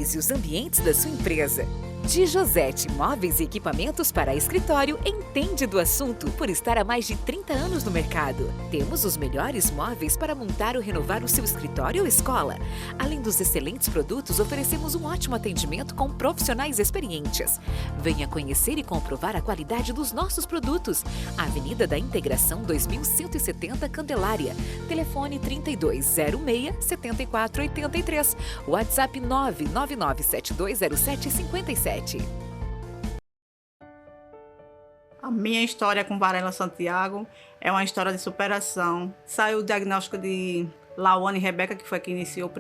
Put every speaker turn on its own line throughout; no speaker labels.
Organize os ambientes da sua empresa. De Josete Móveis e Equipamentos para Escritório entende do assunto por estar há mais de 30 anos no mercado. Temos os melhores móveis para montar ou renovar o seu escritório ou escola. Além dos excelentes produtos, oferecemos um ótimo atendimento com profissionais experientes. Venha conhecer e comprovar a qualidade dos nossos produtos. Avenida da Integração 2170 Candelária. Telefone 3206-7483. WhatsApp 999720757.
A minha história com Varela Santiago é uma história de superação. Saiu o diagnóstico de Lawane Rebeca, que foi quem iniciou o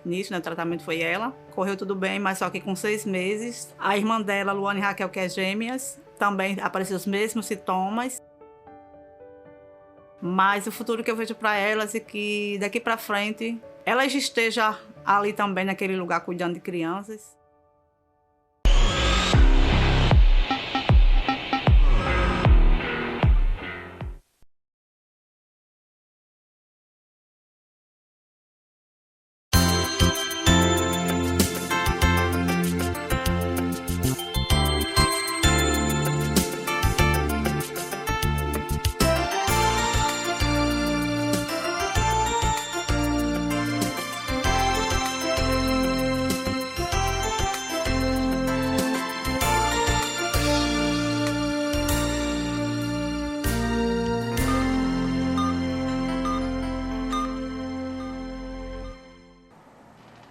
início, né? O tratamento foi ela. Correu tudo bem, mas só que com 6 meses. A irmã dela, Luane Raquel, que é gêmeas, também apareceu os mesmos sintomas. Mas o futuro que eu vejo para elas é que daqui para frente elas estejam ali também naquele lugar cuidando de crianças.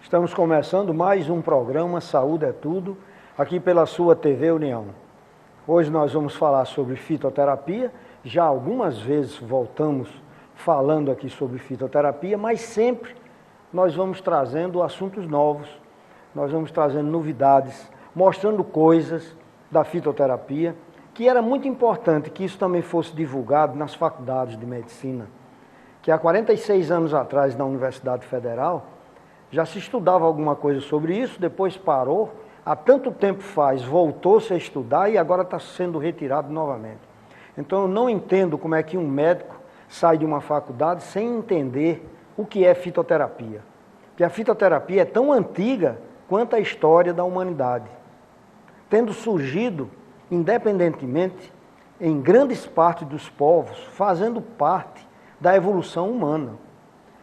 Estamos começando mais um programa Saúde é Tudo, aqui pela sua TV União. Hoje nós vamos falar sobre fitoterapia. Já algumas vezes voltamos falando aqui sobre fitoterapia, mas sempre nós vamos trazendo assuntos novos, nós vamos trazendo novidades, mostrando coisas da fitoterapia, que era muito importante que isso também fosse divulgado nas faculdades de medicina, que há 46 anos atrás, na Universidade Federal, já se estudava alguma coisa sobre isso, depois parou, há tanto tempo faz, voltou-se a estudar e agora está sendo retirado novamente. Então eu não entendo como é que um médico sai de uma faculdade sem entender o que é fitoterapia. Porque a fitoterapia é tão antiga quanto a história da humanidade, tendo surgido independentemente em grandes partes dos povos, fazendo parte da evolução humana,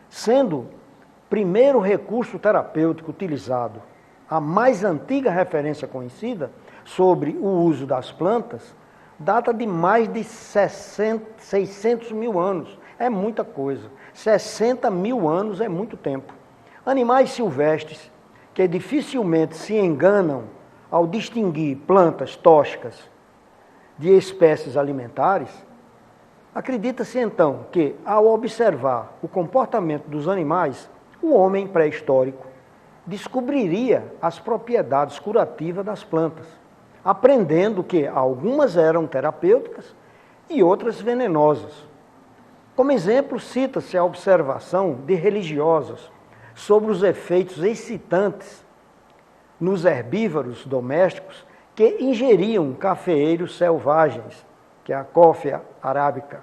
sendo primeiro recurso terapêutico utilizado, a mais antiga referência conhecida sobre o uso das plantas, data de mais de 600 mil anos. É muita coisa. 60 mil anos é muito tempo. Animais silvestres que dificilmente se enganam ao distinguir plantas tóxicas de espécies alimentares, acredita-se então que, ao observar o comportamento dos animais, o homem pré-histórico descobriria as propriedades curativas das plantas, aprendendo que algumas eram terapêuticas e outras venenosas. Como exemplo, cita-se a observação de religiosas sobre os efeitos excitantes nos herbívoros domésticos que ingeriam cafeeiros selvagens, que é a Coffea arábica.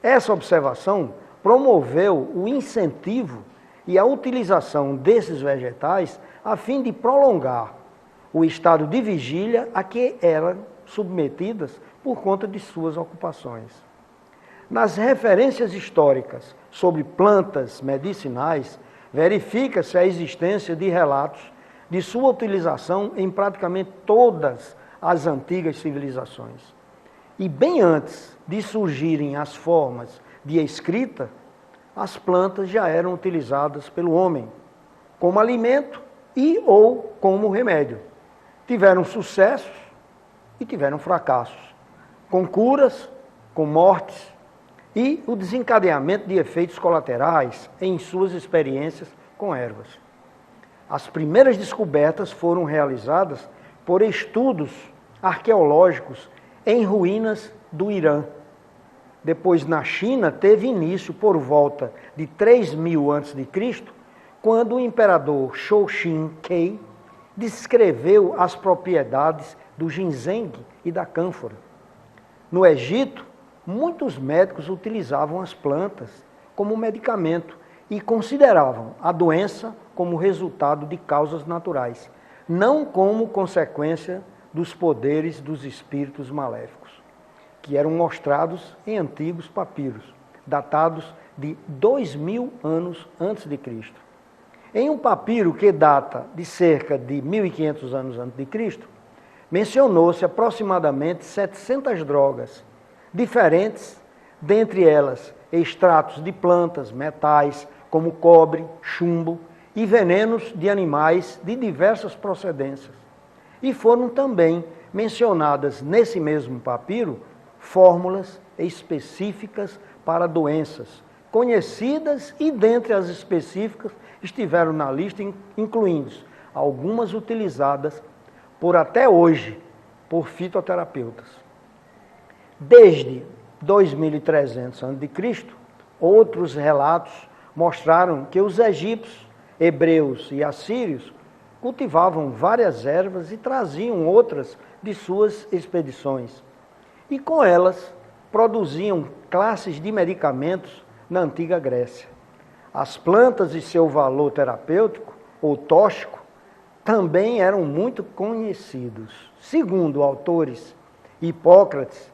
Essa observação promoveu o incentivo e a utilização desses vegetais a fim de prolongar o estado de vigília a que eram submetidas por conta de suas ocupações. Nas referências históricas sobre plantas medicinais, verifica-se a existência de relatos de sua utilização em praticamente todas as antigas civilizações. E bem antes de surgirem as formas de escrita, as plantas já eram utilizadas pelo homem como alimento e ou como remédio. Tiveram sucessos e tiveram fracassos, com curas, com mortes e o desencadeamento de efeitos colaterais em suas experiências com ervas. As primeiras descobertas foram realizadas por estudos arqueológicos em ruínas do Irã. Depois, na China, teve início por volta de 3000 a.C., quando o imperador Shoshin Kei descreveu as propriedades do ginseng e da cânfora. No Egito, muitos médicos utilizavam as plantas como medicamento e consideravam a doença como resultado de causas naturais, não como consequência dos poderes dos espíritos maléficos, que eram mostrados em antigos papiros, datados de 2000 anos antes de Cristo. Em um papiro que data de cerca de 1500 anos antes de Cristo, mencionou-se aproximadamente 700 drogas diferentes, dentre elas extratos de plantas, metais, como cobre, chumbo e venenos de animais de diversas procedências. E foram também mencionadas nesse mesmo papiro fórmulas específicas para doenças conhecidas, e dentre as específicas estiveram na lista incluindo algumas utilizadas por até hoje por fitoterapeutas. Desde 2300 a.C., outros relatos mostraram que os egípcios, hebreus e assírios cultivavam várias ervas e traziam outras de suas expedições. E com elas produziam classes de medicamentos na antiga Grécia. As plantas e seu valor terapêutico ou tóxico também eram muito conhecidos. Segundo autores, Hipócrates,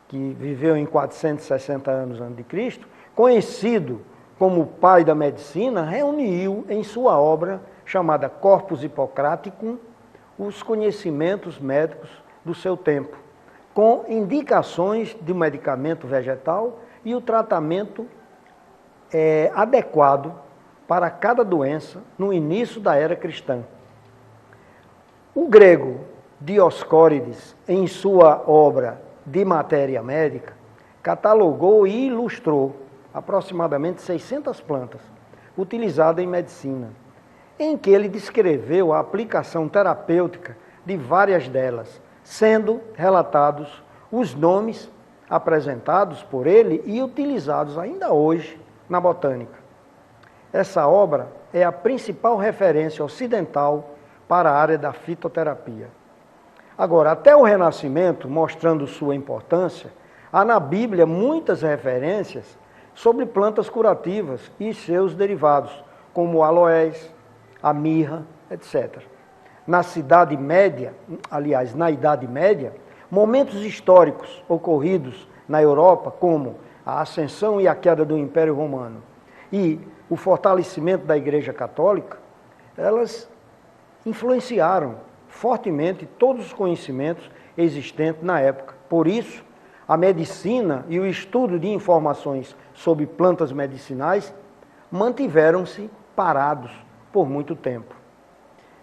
que viveu em 460 anos antes de Cristo, conhecido como o pai da medicina, reuniu em sua obra chamada Corpus Hippocraticum os conhecimentos médicos do seu tempo, com indicações de um medicamento vegetal e o tratamento adequado para cada doença no início da era cristã. O grego Dioscórides, em sua obra De Matéria Médica, catalogou e ilustrou aproximadamente 600 plantas utilizadas em medicina, em que ele descreveu a aplicação terapêutica de várias delas, sendo relatados os nomes apresentados por ele e utilizados ainda hoje na botânica. Essa obra é a principal referência ocidental para a área da fitoterapia. Agora, até o Renascimento, mostrando sua importância, há na Bíblia muitas referências sobre plantas curativas e seus derivados, como o aloés, a mirra, etc. Na Idade Média, momentos históricos ocorridos na Europa, como a ascensão e a queda do Império Romano e o fortalecimento da Igreja Católica, elas influenciaram fortemente todos os conhecimentos existentes na época. Por isso, a medicina e o estudo de informações sobre plantas medicinais mantiveram-se parados por muito tempo.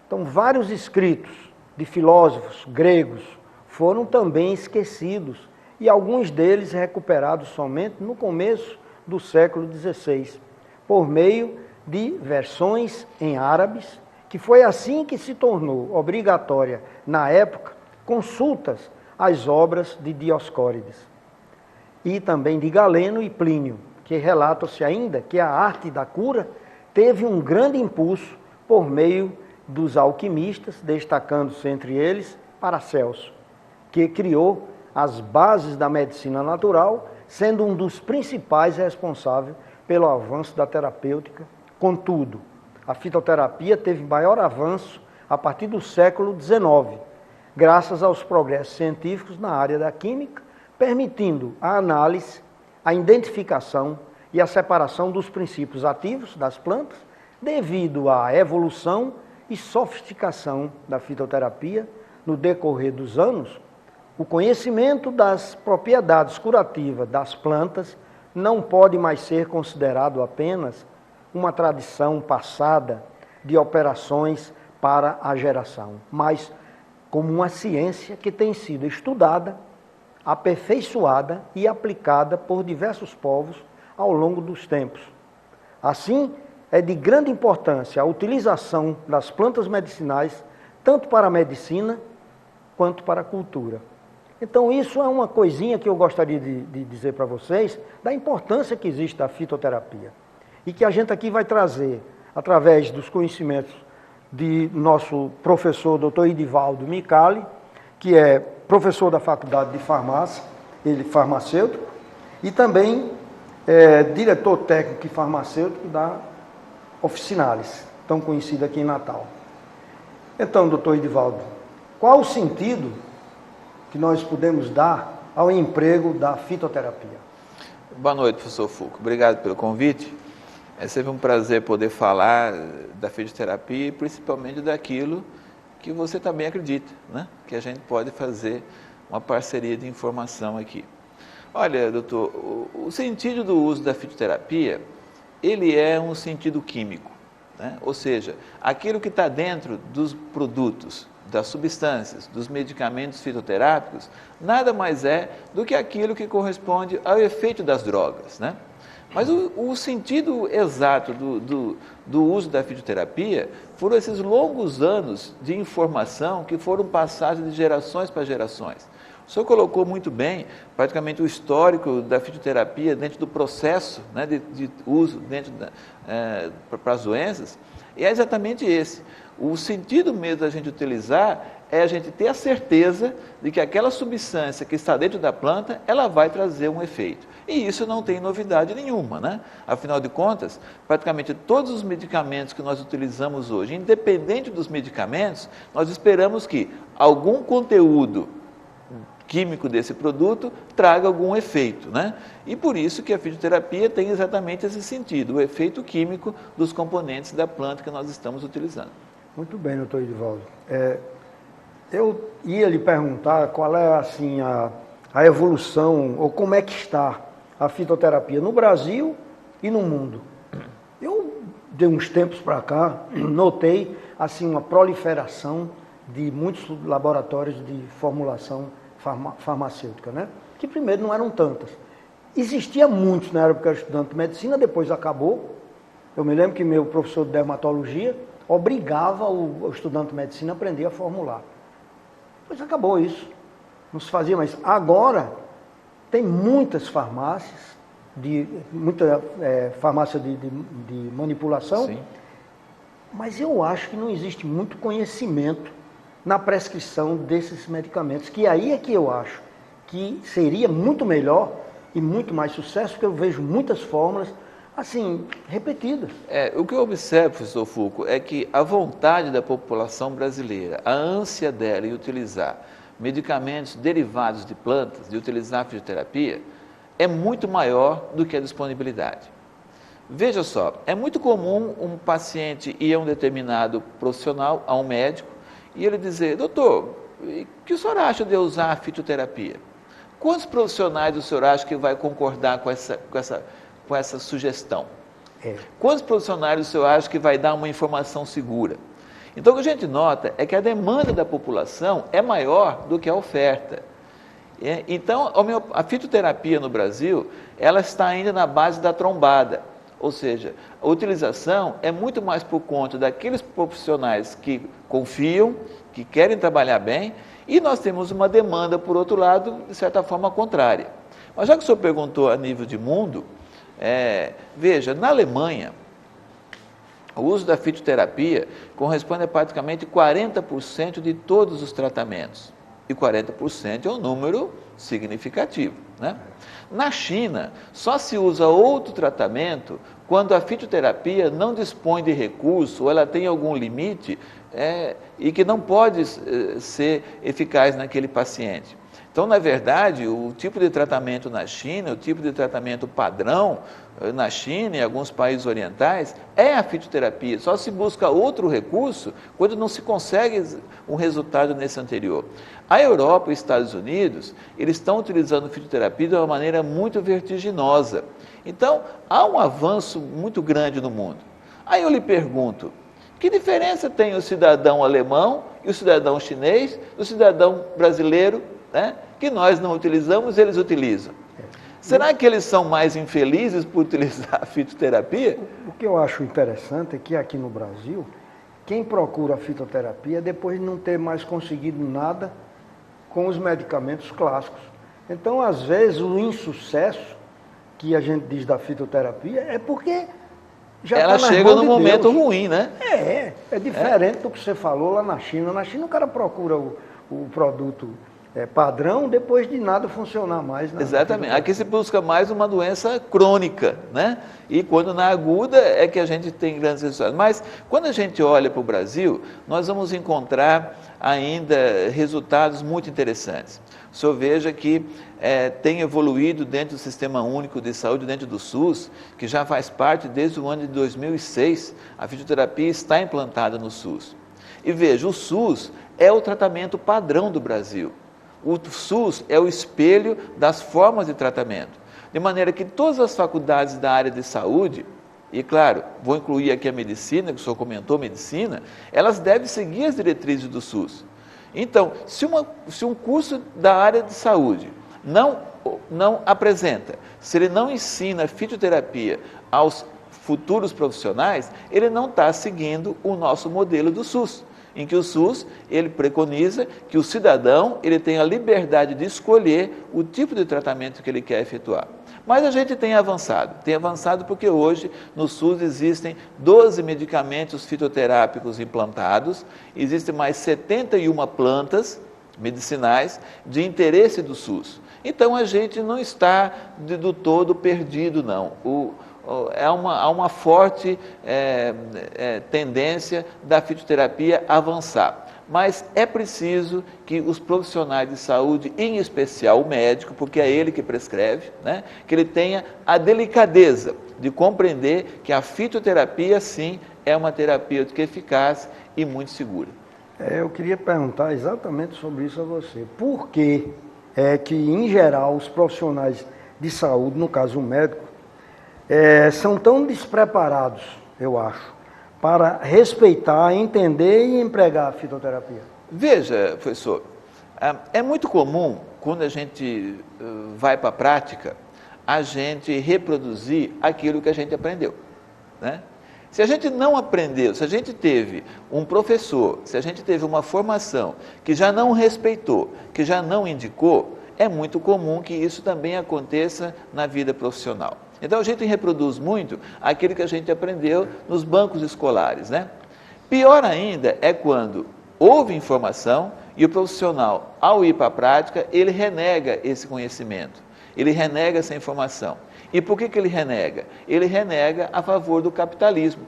Então, vários escritos de filósofos gregos foram também esquecidos e alguns deles recuperados somente no começo do século XVI, por meio de versões em árabes, que foi assim que se tornou obrigatória, na época, consultas às obras de Dioscórides e também de Galeno e Plínio, que relatam-se ainda que a arte da cura teve um grande impulso por meio dos alquimistas, destacando-se entre eles Paracelso, que criou as bases da medicina natural, sendo um dos principais responsáveis pelo avanço da terapêutica. Contudo, a fitoterapia teve maior avanço a partir do século XIX, graças aos progressos científicos na área da química, permitindo a análise, a identificação e a separação dos princípios ativos das plantas, devido à evolução e sofisticação da fitoterapia no decorrer dos anos. O conhecimento das propriedades curativas das plantas não pode mais ser considerado apenas uma tradição passada de operações para a geração, mas como uma ciência que tem sido estudada, aperfeiçoada e aplicada por diversos povos ao longo dos tempos. Assim, é de grande importância a utilização das plantas medicinais, tanto para a medicina quanto para a cultura. Então, isso é uma coisinha que eu gostaria de dizer para vocês, da importância que existe da fitoterapia. E que a gente aqui vai trazer, através dos conhecimentos de nosso professor, Dr. Edivaldo Micali, que é professor da Faculdade de Farmácia, ele farmacêutico, e também diretor técnico e farmacêutico da Officinalis, tão conhecida aqui em Natal. Então, doutor Edivaldo, qual o sentido que nós podemos dar ao emprego da fitoterapia?
Boa noite, professor Fulco. Obrigado pelo convite. É sempre um prazer poder falar da fitoterapia e principalmente daquilo que você também acredita, né? Que a gente pode fazer uma parceria de informação aqui. Olha, doutor, o sentido do uso da fitoterapia, ele é um sentido químico, né? Ou seja, aquilo que está dentro dos produtos, das substâncias, dos medicamentos fitoterápicos, nada mais é do que aquilo que corresponde ao efeito das drogas, né? Mas o sentido exato do uso da fitoterapia foram esses longos anos de informação que foram passados de gerações para gerações. O senhor colocou muito bem, praticamente, o histórico da fitoterapia dentro do processo, né, de uso dentro para as doenças, e é exatamente esse. O sentido mesmo da gente utilizar é a gente ter a certeza de que aquela substância que está dentro da planta, ela vai trazer um efeito. E isso não tem novidade nenhuma, né? Afinal de contas, praticamente todos os medicamentos que nós utilizamos hoje, independente dos medicamentos, nós esperamos que algum conteúdo químico desse produto traga algum efeito, né? E por isso que a fitoterapia tem exatamente esse sentido, o efeito químico dos componentes da planta que nós estamos utilizando.
Muito bem, doutor Edivaldo. Eu ia lhe perguntar qual é assim, a evolução, ou como é que está a fitoterapia no Brasil e no mundo. Eu, de uns tempos para cá, notei assim, uma proliferação de muitos laboratórios de formulação farmacêutica, né? Que primeiro não eram tantas. Existia muitos na época que eu era estudante de medicina, depois acabou. Eu me lembro que meu professor de dermatologia obrigava o estudante de medicina a aprender a formular. Depois acabou isso. Não se fazia mais. Agora, tem muitas farmácias, muita farmácia de manipulação,
Sim.
Mas eu acho que não existe muito conhecimento na prescrição desses medicamentos, que aí é que eu acho que seria muito melhor e muito mais sucesso, porque eu vejo muitas fórmulas, assim, repetidas.
O que eu observo, professor Fulco, é que a vontade da população brasileira, a ânsia dela em utilizar medicamentos derivados de plantas, de utilizar a fitoterapia, é muito maior do que a disponibilidade. Veja só, é muito comum um paciente ir a um determinado profissional, a um médico, e ele dizer: doutor, o que o senhor acha de eu usar a fitoterapia? Quantos profissionais o senhor acha que vai concordar com essa sugestão? Quantos profissionais o senhor acha que vai dar uma informação segura? Então, o que a gente nota é que a demanda da população é maior do que a oferta. Então, a fitoterapia no Brasil, ela está ainda na base da trombada. Ou seja, a utilização é muito mais por conta daqueles profissionais que confiam, que querem trabalhar bem, e nós temos uma demanda, por outro lado, de certa forma contrária. Mas já que o senhor perguntou a nível de mundo, veja, na Alemanha, o uso da fitoterapia corresponde a praticamente 40% de todos os tratamentos. E 40% é um número significativo, né? Na China, só se usa outro tratamento quando a fitoterapia não dispõe de recurso ou ela tem algum limite e que não pode ser eficaz naquele paciente. Então, na verdade, o tipo de tratamento na China, o tipo de tratamento padrão na China e em alguns países orientais, é a fitoterapia. Só se busca outro recurso quando não se consegue um resultado nesse anterior. A Europa e os Estados Unidos, eles estão utilizando fitoterapia de uma maneira muito vertiginosa. Então, há um avanço muito grande no mundo. Aí eu lhe pergunto, que diferença tem o cidadão alemão e o cidadão chinês, o cidadão brasileiro, né, que nós não utilizamos, eles utilizam? Será que eles são mais infelizes por utilizar a fitoterapia?
O que eu acho interessante é que aqui no Brasil, quem procura a fitoterapia depois de não ter mais conseguido nada com os medicamentos clássicos. Então, às vezes, o insucesso que a gente diz da fitoterapia é porque já
ela chega num momento ruim, né?
É diferente do que você falou lá na China. Na China o cara procura o produto padrão depois de nada funcionar mais.
Exatamente. Aqui se busca mais uma doença crônica, né? E quando na aguda é que a gente tem grandes resultados. Mas quando a gente olha para o Brasil, nós vamos encontrar ainda resultados muito interessantes. O senhor veja que tem evoluído dentro do Sistema Único de Saúde, dentro do SUS, que já faz parte desde o ano de 2006, a fisioterapia está implantada no SUS. E veja, o SUS é o tratamento padrão do Brasil. O SUS é o espelho das formas de tratamento. De maneira que todas as faculdades da área de saúde, e claro, vou incluir aqui a medicina, que o senhor comentou, medicina, elas devem seguir as diretrizes do SUS. Então, se um curso da área de saúde não apresenta, se ele não ensina fisioterapia aos futuros profissionais, ele não está seguindo o nosso modelo do SUS, em que o SUS, ele preconiza que o cidadão, ele tenha a liberdade de escolher o tipo de tratamento que ele quer efetuar. Mas a gente tem avançado porque hoje no SUS existem 12 medicamentos fitoterápicos implantados, existem mais 71 plantas medicinais de interesse do SUS. Então a gente não está do todo perdido, não. Há uma forte tendência da fitoterapia avançar. Mas é preciso que os profissionais de saúde, em especial o médico, porque é ele que prescreve, né, que ele tenha a delicadeza de compreender que a fitoterapia, sim, é uma terapêutica eficaz e muito segura.
Eu queria perguntar exatamente sobre isso a você. Por que é que, em geral, os profissionais de saúde, no caso o médico, são tão despreparados, eu acho, para respeitar, entender e empregar a fitoterapia?
Veja, professor, é muito comum, quando a gente vai para a prática, a gente reproduzir aquilo que a gente aprendeu, né? Se a gente não aprendeu, se a gente teve um professor, se a gente teve uma formação que já não respeitou, que já não indicou, é muito comum que isso também aconteça na vida profissional. Então a gente reproduz muito aquilo que a gente aprendeu nos bancos escolares, né? Pior ainda é quando houve informação e o profissional, ao ir para a prática, ele renega esse conhecimento, ele renega essa informação. E por que ele renega? Ele renega a favor do capitalismo,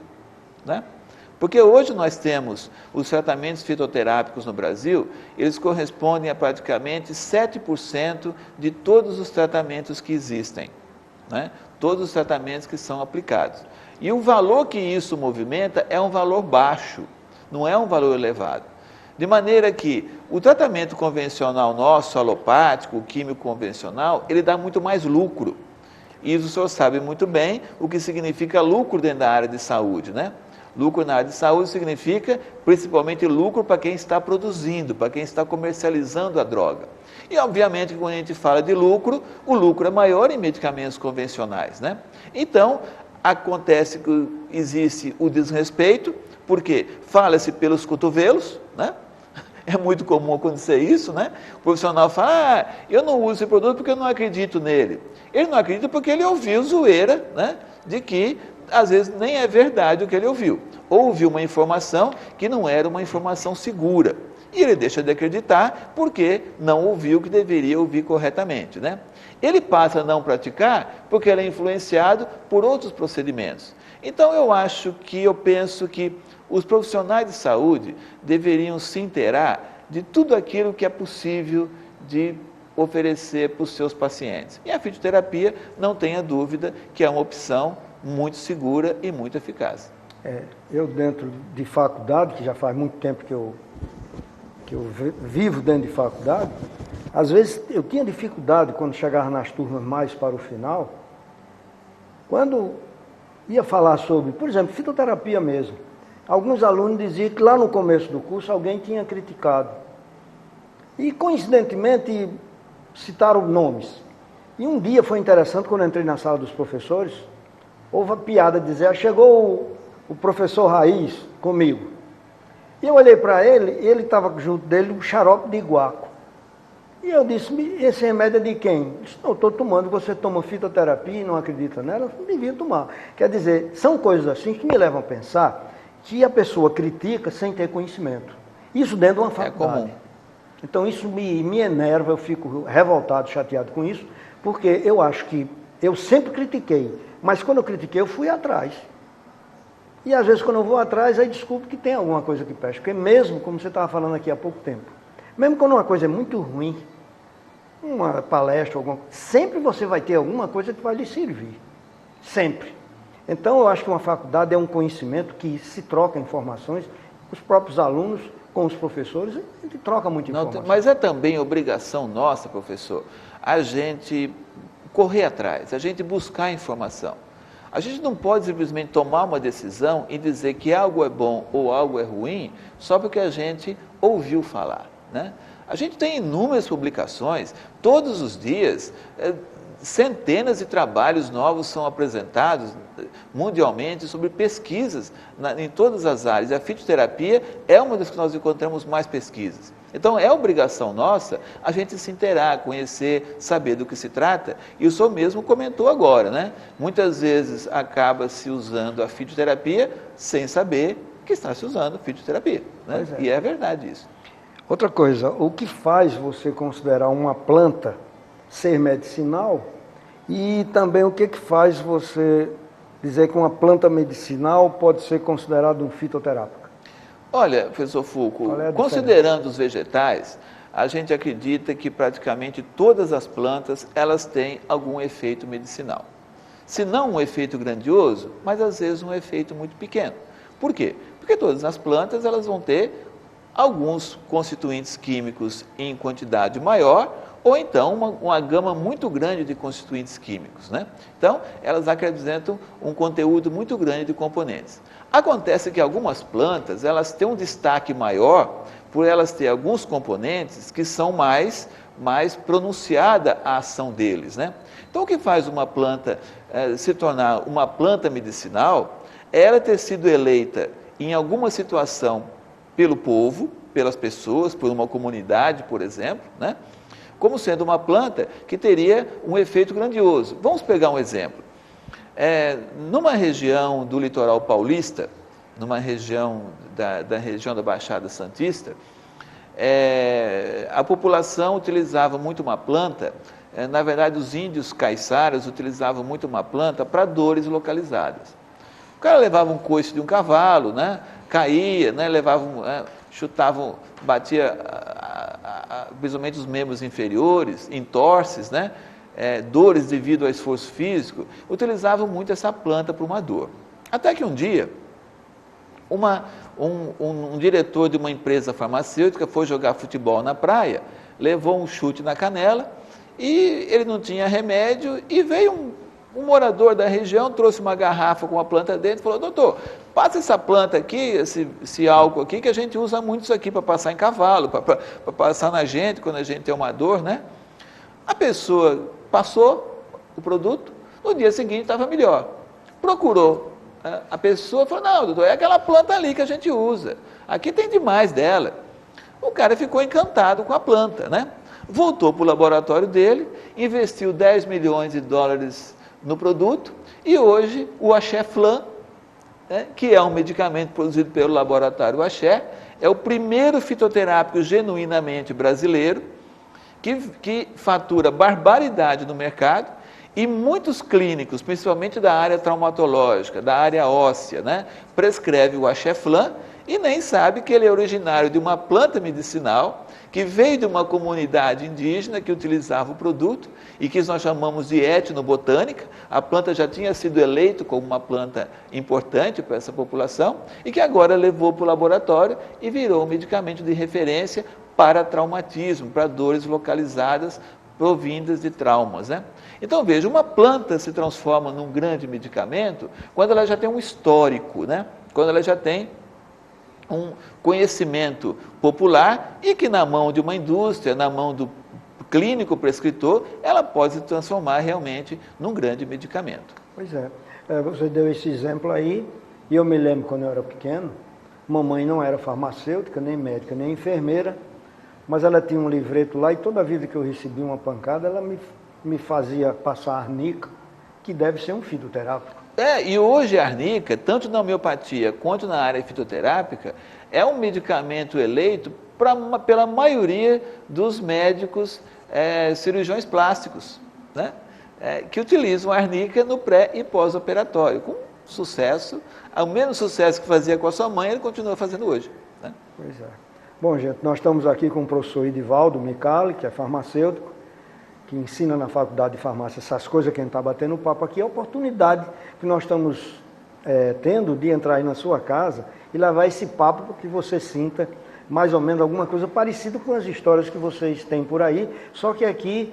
né? Porque hoje nós temos os tratamentos fitoterápicos no Brasil, eles correspondem a praticamente 7% de todos os tratamentos que existem, né? Todos os tratamentos que são aplicados. E o valor que isso movimenta é um valor baixo, não é um valor elevado. De maneira que o tratamento convencional nosso, alopático, o químico convencional, ele dá muito mais lucro. E o senhor sabe muito bem o que significa lucro dentro da área de saúde, né? Lucro na área de saúde significa principalmente lucro para quem está produzindo, para quem está comercializando a droga. E obviamente quando a gente fala de lucro, o lucro é maior em medicamentos convencionais, né? Então, acontece que existe o desrespeito, porque fala-se pelos cotovelos, né? É muito comum acontecer isso, né? O profissional fala, eu não uso esse produto porque eu não acredito nele. Ele não acredita porque ele ouviu zoeira, né? De que, às vezes, nem é verdade o que ele ouviu. Ou ouviu uma informação que não era uma informação segura. E ele deixa de acreditar porque não ouviu o que deveria ouvir corretamente, né? Ele passa a não praticar porque ele é influenciado por outros procedimentos. Então, eu penso que os profissionais de saúde deveriam se inteirar de tudo aquilo que é possível de oferecer para os seus pacientes. E a fitoterapia, não tenha dúvida, que é uma opção muito segura e muito eficaz.
Eu dentro de faculdade, que já faz muito tempo que eu vivo dentro de faculdade, às vezes eu tinha dificuldade quando chegava nas turmas mais para o final, quando ia falar sobre, por exemplo, fitoterapia mesmo. Alguns alunos diziam que lá no começo do curso alguém tinha criticado. E coincidentemente citaram nomes. E um dia foi interessante, quando eu entrei na sala dos professores, houve a piada de dizer, chegou o professor Raiz comigo. E eu olhei para ele, e ele estava junto dele um xarope de guaco. E eu disse, esse remédio é de quem? Ele disse, não, estou tomando, você toma fitoterapia e não acredita nela? Eu devia tomar. Quer dizer, são coisas assim que me levam a pensar que a pessoa critica sem ter conhecimento. Isso dentro de uma faculdade.
É comum.
Então isso me enerva, eu fico revoltado, chateado com isso, porque eu acho que eu sempre critiquei, mas quando eu critiquei eu fui atrás. E às vezes quando eu vou atrás, aí desculpo que tem alguma coisa que presta. Porque mesmo, como você estava falando aqui há pouco tempo, mesmo quando uma coisa é muito ruim, uma palestra, sempre você vai ter alguma coisa que vai lhe servir. Sempre. Então eu acho que uma faculdade é um conhecimento que se troca informações, os próprios alunos com os professores, a gente troca muita informação.
Mas é também obrigação nossa, professor, a gente correr atrás, a gente buscar informação. A gente não pode simplesmente tomar uma decisão e dizer que algo é bom ou algo é ruim só porque a gente ouviu falar, né? A gente tem inúmeras publicações, todos os dias, centenas de trabalhos novos são apresentados mundialmente sobre pesquisas em todas as áreas. A fitoterapia é uma das que nós encontramos mais pesquisas. Então, é obrigação nossa a gente se inteirar, conhecer, saber do que se trata. E o senhor mesmo comentou agora, né? Muitas vezes acaba se usando a fitoterapia sem saber que está se usando fitoterapia, né? E é verdade isso.
Outra coisa, o que faz você considerar uma planta ser medicinal e também o que faz você dizer que uma planta medicinal pode ser considerada um fitoterápico?
Olha, professor Fulco, considerando os vegetais, a gente acredita que praticamente todas as plantas elas têm algum efeito medicinal. Se não um efeito grandioso, mas às vezes um efeito muito pequeno. Por quê? Porque todas as plantas elas vão ter alguns constituintes químicos em quantidade maior, ou então uma gama muito grande de constituintes químicos, né? Então, elas apresentam um conteúdo muito grande de componentes. Acontece que algumas plantas, elas têm um destaque maior por elas ter alguns componentes que são mais pronunciada a ação deles, né? Então, o que faz uma planta se tornar uma planta medicinal é ela ter sido eleita em alguma situação pelo povo, pelas pessoas, por uma comunidade, por exemplo, né? Como sendo uma planta que teria um efeito grandioso. Vamos pegar um exemplo. Numa região do litoral paulista, numa região da região da Baixada Santista, a população utilizava muito uma planta, na verdade os índios caiçaras utilizavam muito uma planta para dores localizadas. O cara levava um coice de um cavalo, né? Caía, né? Chutavam, batia principalmente os membros inferiores, entorses, né? Dores devido ao esforço físico, utilizavam muito essa planta para uma dor. Até que um dia, um diretor de uma empresa farmacêutica foi jogar futebol na praia, levou um chute na canela e ele não tinha remédio e veio um morador da região, trouxe uma garrafa com a planta dentro e falou: doutor, passa essa planta aqui, esse álcool aqui, que a gente usa muito isso aqui para passar em cavalo, para passar na gente quando a gente tem uma dor, né? A pessoa passou o produto, no dia seguinte estava melhor. Procurou a pessoa, falou: não, doutor, é aquela planta ali que a gente usa, aqui tem demais dela. O cara ficou encantado com a planta, né? Voltou para o laboratório dele, investiu 10 milhões de dólares no produto e hoje o Axé Flan, que é um medicamento produzido pelo laboratório Axé, é o primeiro fitoterápico genuinamente brasileiro que fatura barbaridade no mercado e muitos clínicos, principalmente da área traumatológica, da área óssea, né, prescreve o Axé Flan e nem sabe que ele é originário de uma planta medicinal que veio de uma comunidade indígena que utilizava o produto e que nós chamamos de etnobotânica. A planta já tinha sido eleita como uma planta importante para essa população e que agora levou para o laboratório e virou um medicamento de referência para traumatismo, para dores localizadas provindas de traumas, né? Então, veja, uma planta se transforma num grande medicamento quando ela já tem um histórico, né? Quando ela já tem um conhecimento popular e que na mão de uma indústria, na mão do clínico prescritor, ela pode se transformar realmente num grande medicamento.
Pois é, você deu esse exemplo aí, e eu me lembro quando eu era pequeno, mamãe não era farmacêutica, nem médica, nem enfermeira, mas ela tinha um livreto lá e toda vida que eu recebia uma pancada, ela me fazia passar arnica, que deve ser um fitoterápico.
E hoje a arnica, tanto na homeopatia quanto na área fitoterápica, é um medicamento eleito pela maioria dos médicos cirurgiões plásticos, né? Que utilizam a arnica no pré e pós-operatório, com sucesso, o mesmo sucesso que fazia com a sua mãe, ele continua fazendo hoje, né?
Pois é. Bom, gente, nós estamos aqui com o professor Edivaldo Micali, que é farmacêutico, que ensina na Faculdade de Farmácia essas coisas que a gente está batendo papo aqui. É a oportunidade que nós estamos tendo de entrar aí na sua casa e levar esse papo para que você sinta mais ou menos alguma coisa parecida com as histórias que vocês têm por aí, só que aqui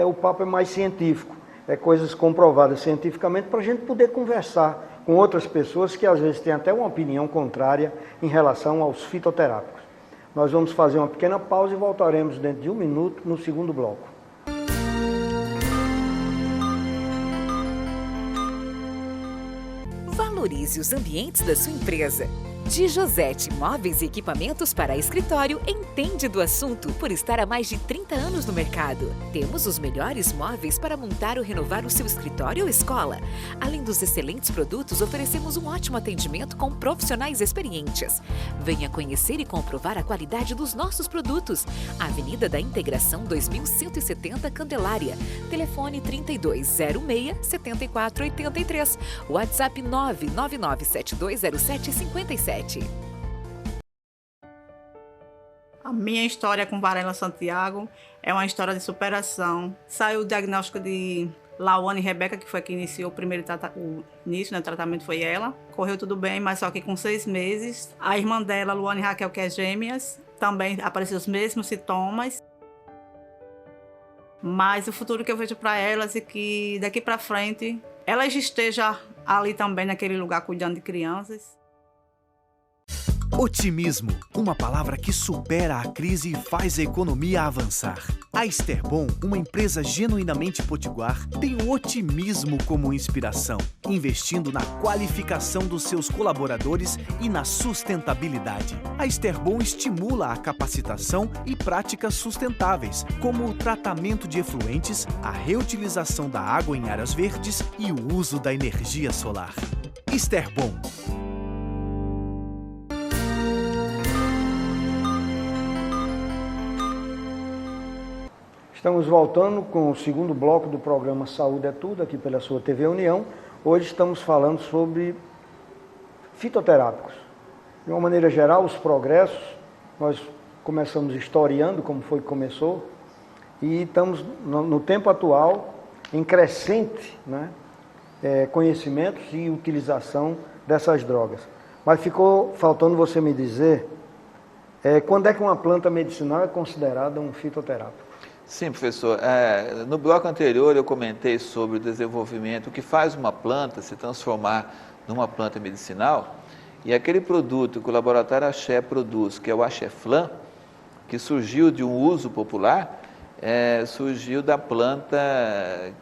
o papo é mais científico, coisas comprovadas cientificamente para a gente poder conversar com outras pessoas que às vezes têm até uma opinião contrária em relação aos fitoterápicos. Nós vamos fazer uma pequena pausa e voltaremos dentro de 1 minuto no segundo bloco.
Valorize os ambientes da sua empresa. De Josete Móveis e Equipamentos para Escritório entende do assunto por estar há mais de 30 anos no mercado. Temos os melhores móveis para montar ou renovar o seu escritório ou escola. Além dos excelentes produtos, oferecemos um ótimo atendimento com profissionais experientes. Venha conhecer e comprovar a qualidade dos nossos produtos. Avenida da Integração 2170 Candelária. Telefone 3206-7483. WhatsApp 999720757.
A minha história com Varela Santiago é uma história de superação. Saiu o diagnóstico de Lawane Rebeca, que foi quem iniciou o início, né, o tratamento foi ela. Correu tudo bem, mas só que com 6 meses, a irmã dela, Luane Raquel, que é gêmeas, também apareceram os mesmos sintomas. Mas o futuro que eu vejo para elas é que daqui para frente elas estejam ali também naquele lugar cuidando de crianças.
Otimismo, uma palavra que supera a crise e faz a economia avançar. A Esterbon, uma empresa genuinamente potiguar, tem o otimismo como inspiração, investindo na qualificação dos seus colaboradores e na sustentabilidade. A Esterbon estimula a capacitação e práticas sustentáveis, como o tratamento de efluentes, a reutilização da água em áreas verdes e o uso da energia solar. Esterbon.
Estamos voltando com o segundo bloco do programa Saúde é Tudo, aqui pela sua TV União. Hoje estamos falando sobre fitoterápicos. De uma maneira geral, os progressos, nós começamos historiando como foi que começou, e estamos no tempo atual em crescente, né, conhecimentos e utilização dessas drogas. Mas ficou faltando você me dizer quando é que uma planta medicinal é considerada um fitoterápico.
Sim, professor. No bloco anterior eu comentei sobre o desenvolvimento, o que faz uma planta se transformar numa planta medicinal, e aquele produto que o Laboratório Axé produz, que é o Axéflan, que surgiu de um uso popular, surgiu da planta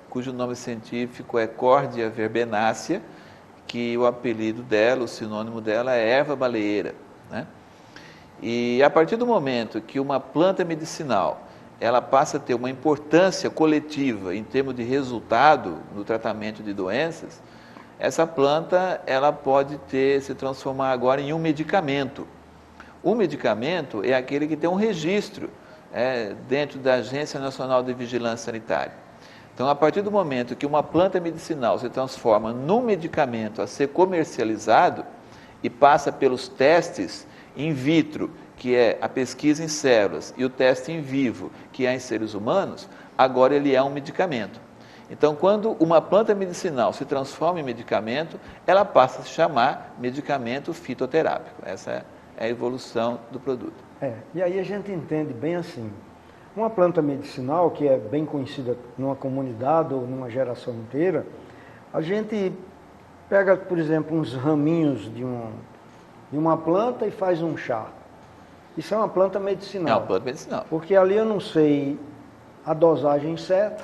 cujo nome científico é Cordia verbenácea, que o apelido dela, o sinônimo dela é erva baleeira, né? E a partir do momento que uma planta medicinal ela passa a ter uma importância coletiva em termos de resultado no tratamento de doenças, essa planta ela pode se transformar agora em um medicamento. O medicamento é aquele que tem um registro dentro da Agência Nacional de Vigilância Sanitária. Então, a partir do momento que uma planta medicinal se transforma num medicamento a ser comercializado e passa pelos testes in vitro, que é a pesquisa em células, e o teste em vivo, que é em seres humanos, agora ele é um medicamento. Então, quando uma planta medicinal se transforma em medicamento, ela passa a se chamar medicamento fitoterápico. Essa é a evolução do produto.
E aí a gente entende bem assim, uma planta medicinal que é bem conhecida numa comunidade ou numa geração inteira, a gente pega, por exemplo, uns raminhos de uma planta e faz um chá. Isso é uma planta medicinal.
É uma planta medicinal.
Porque ali eu não sei a dosagem certa,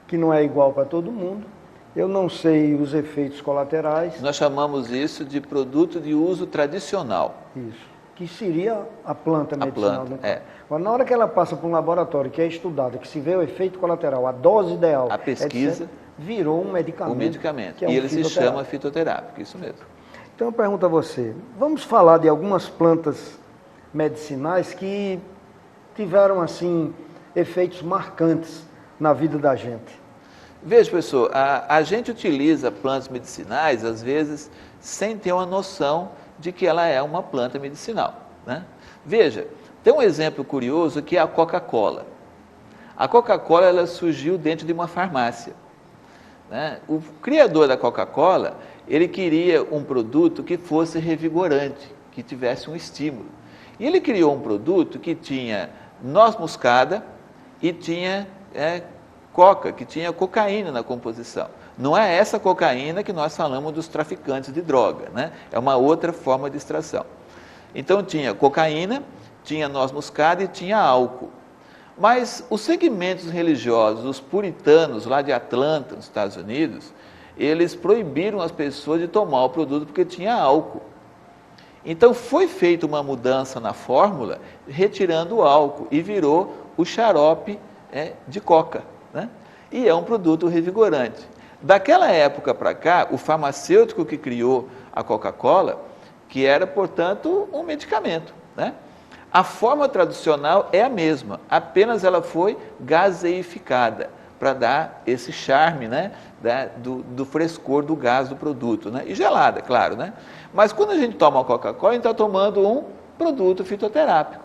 que não é igual para todo mundo. Eu não sei os efeitos colaterais.
Nós chamamos isso de produto de uso tradicional.
Isso. Que seria a planta medicinal.
Agora,
na hora que ela passa por um laboratório que é estudada, que se vê o efeito colateral, a dose ideal,
a pesquisa,
etc., virou um medicamento.
Um medicamento.
Que é
e ele se chama fitoterápico, isso mesmo.
Então eu pergunto a você, vamos falar de algumas plantas medicinais que tiveram, assim, efeitos marcantes na vida da gente?
Veja, professor, a gente utiliza plantas medicinais, às vezes, sem ter uma noção de que ela é uma planta medicinal, né? Veja, tem um exemplo curioso que é a Coca-Cola. A Coca-Cola, ela surgiu dentro de uma farmácia, né? O criador da Coca-Cola, ele queria um produto que fosse revigorante, que tivesse um estímulo. E ele criou um produto que tinha noz moscada e tinha coca, que tinha cocaína na composição. Não é essa cocaína que nós falamos dos traficantes de droga, né? É uma outra forma de extração. Então tinha cocaína, tinha noz moscada e tinha álcool. Mas os segmentos religiosos, os puritanos lá de Atlanta, nos Estados Unidos, eles proibiram as pessoas de tomar o produto porque tinha álcool. Então foi feita uma mudança na fórmula, retirando o álcool, e virou o xarope de coca, né? E é um produto revigorante. Daquela época para cá, o farmacêutico que criou a Coca-Cola, que era, portanto, um medicamento, né? A forma tradicional é a mesma, apenas ela foi gaseificada, para dar esse charme, né, do frescor do gás do produto, né? E gelada, claro, né? Mas quando a gente toma a Coca-Cola, a gente está tomando um produto fitoterápico.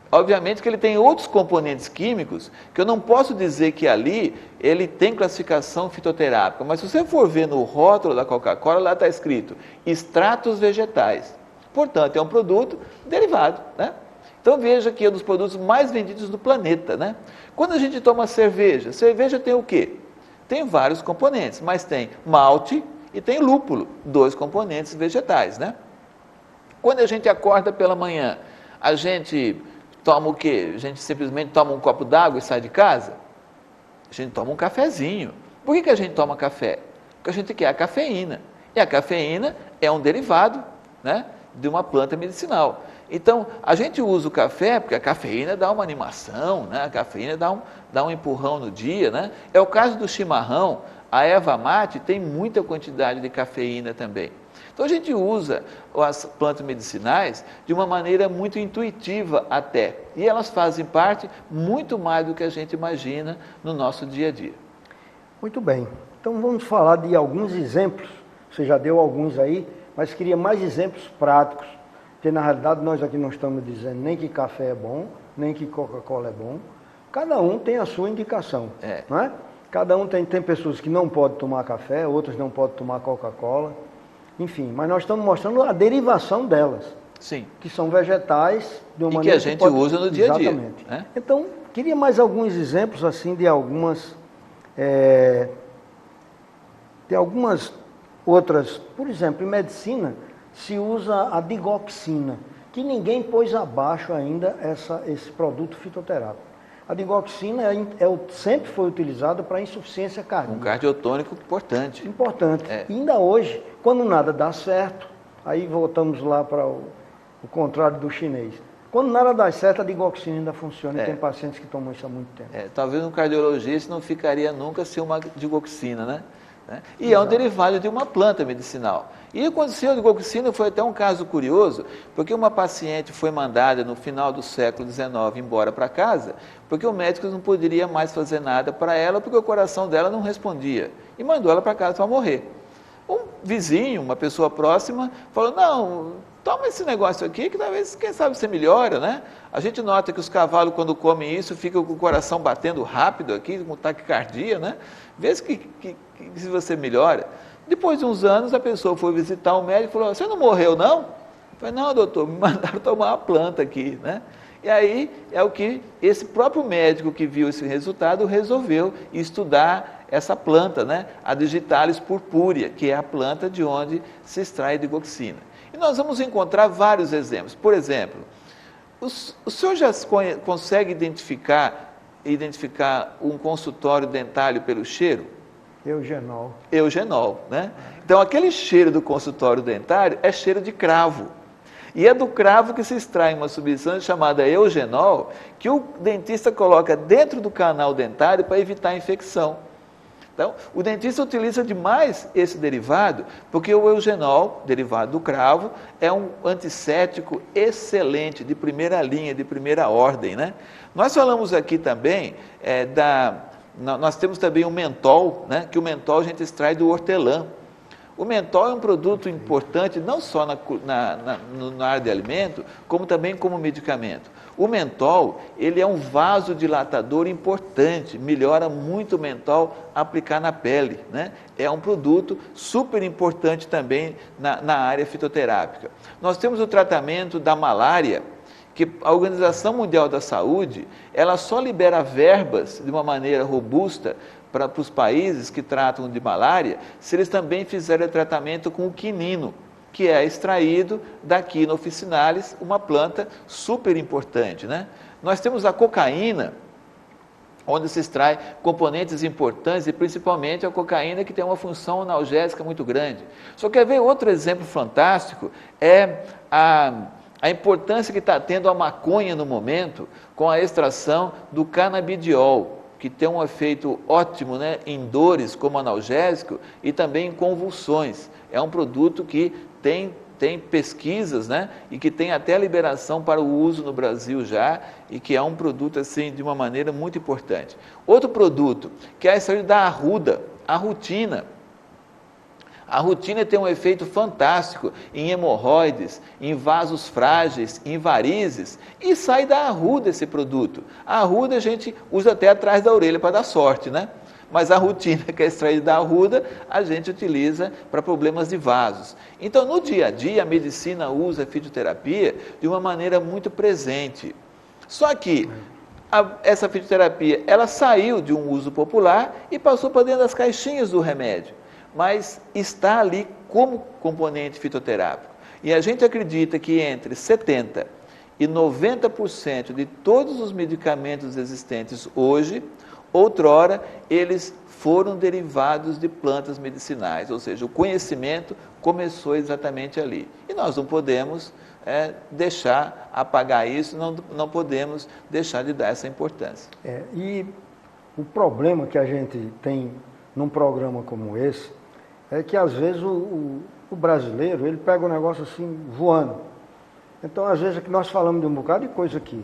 Obviamente que ele tem outros componentes químicos, que eu não posso dizer que ali ele tem classificação fitoterápica, mas se você for ver no rótulo da Coca-Cola, lá está escrito extratos vegetais. Portanto, é um produto derivado, né? Então veja que é um dos produtos mais vendidos do planeta, né? Quando a gente toma cerveja, cerveja tem o quê? Tem vários componentes, mas tem malte e tem lúpulo, 2 componentes vegetais, né? Quando a gente acorda pela manhã, a gente toma o quê? A gente simplesmente toma um copo d'água e sai de casa? A gente toma um cafezinho. Por que a gente toma café? Porque a gente quer a cafeína. E a cafeína é um derivado, né, de uma planta medicinal. Então, a gente usa o café porque a cafeína dá uma animação, né? A cafeína dá um empurrão no dia, né? É o caso do chimarrão. A erva mate tem muita quantidade de cafeína também. Então, a gente usa as plantas medicinais de uma maneira muito intuitiva até. E elas fazem parte muito mais do que a gente imagina no nosso dia a dia.
Muito bem. Então, vamos falar de alguns exemplos. Você já deu alguns aí, mas queria mais exemplos práticos. Porque, na realidade, nós aqui não estamos dizendo nem que café é bom, nem que Coca-Cola é bom. Cada um tem a sua indicação, não é? Cada um tem pessoas que não podem tomar café, outras não podem tomar Coca-Cola. Enfim, mas nós estamos mostrando a derivação delas.
Sim.
Que são vegetais de uma
e
maneira
que a gente usa no dia a dia.
Exatamente.
Né?
Então, queria mais alguns exemplos assim de algumas outras. Por exemplo, em medicina se usa a digoxina, que ninguém pôs abaixo ainda esse produto fitoterápico. A digoxina sempre foi utilizada para insuficiência cardíaca.
Um cardiotônico importante.
Importante. E ainda hoje, quando nada dá certo, aí voltamos lá para o contrário do chinês. Quando nada dá certo, a digoxina ainda funciona e tem pacientes que tomam isso há muito tempo.
Talvez um cardiologista não ficaria nunca sem uma digoxina, né? E é um derivado de uma planta medicinal. E aconteceu a digoxina, foi até um caso curioso, porque uma paciente foi mandada no final do século XIX embora para casa, porque o médico não poderia mais fazer nada para ela, porque o coração dela não respondia. E mandou ela para casa para morrer. Um vizinho, uma pessoa próxima, falou, não, toma esse negócio aqui, que talvez, quem sabe, você melhora, né? A gente nota que os cavalos, quando comem isso, ficam com o coração batendo rápido aqui, com taquicardia, né? Vê se você melhora. Depois de uns anos, a pessoa foi visitar o médico e falou, você não morreu, não? Eu falei, não, doutor, me mandaram tomar uma planta aqui, né? E aí, é o que esse próprio médico que viu esse resultado resolveu estudar essa planta, né? A Digitalis purpúrea, que é a planta de onde se extrai a digoxina. E nós vamos encontrar vários exemplos. Por exemplo, o senhor já consegue identificar um consultório dentário pelo cheiro?
Eugenol.
Eugenol, né? Então, aquele cheiro do consultório dentário é cheiro de cravo. E é do cravo que se extrai uma substância chamada eugenol, que o dentista coloca dentro do canal dentário para evitar a infecção. Então, o dentista utiliza demais esse derivado, porque o eugenol, derivado do cravo, é um antisséptico excelente, de primeira linha, de primeira ordem, né? Nós falamos aqui também nós temos também o mentol, né? Que o mentol a gente extrai do hortelã. O mentol é um produto importante não só na área de alimento, como também como medicamento. O mentol, ele é um vasodilatador importante, melhora muito o mentol aplicar na pele, né? É um produto super importante também na área fitoterápica. Nós temos o tratamento da malária, que a Organização Mundial da Saúde, ela só libera verbas de uma maneira robusta para os países que tratam de malária, se eles também fizerem tratamento com o quinino, que é extraído da Quina officinalis, uma planta super importante, né? Nós temos a cocaína, onde se extrai componentes importantes e principalmente a cocaína, que tem uma função analgésica muito grande. Só quer ver outro exemplo fantástico, é a importância que está tendo a maconha no momento com a extração do canabidiol, que tem um efeito ótimo, né, em dores como analgésico e também em convulsões. É um produto que tem pesquisas, né, e que tem até a liberação para o uso no Brasil já, e que é um produto assim de uma maneira muito importante. Outro produto, que é a extraída da arruda, a rutina. A rutina tem um efeito fantástico em hemorroides, em vasos frágeis, em varizes, e sai da arruda esse produto. A arruda a gente usa até atrás da orelha para dar sorte, né? Mas a rutina, que é extraída da arruda, a gente utiliza para problemas de vasos. Então, no dia a dia, a medicina usa a fitoterapia de uma maneira muito presente. Só que essa fitoterapia, ela saiu de um uso popular e passou para dentro das caixinhas do remédio, mas está ali como componente fitoterápico. E a gente acredita que entre 70% e 90% de todos os medicamentos existentes hoje, outrora, eles foram derivados de plantas medicinais, ou seja, o conhecimento começou exatamente ali. E nós não podemos deixar apagar isso, não podemos deixar de dar essa importância.
E o problema que a gente tem num programa como esse é que às vezes o brasileiro, ele pega um negócio assim voando. Então, às vezes, é que nós falamos de um bocado de coisa aqui.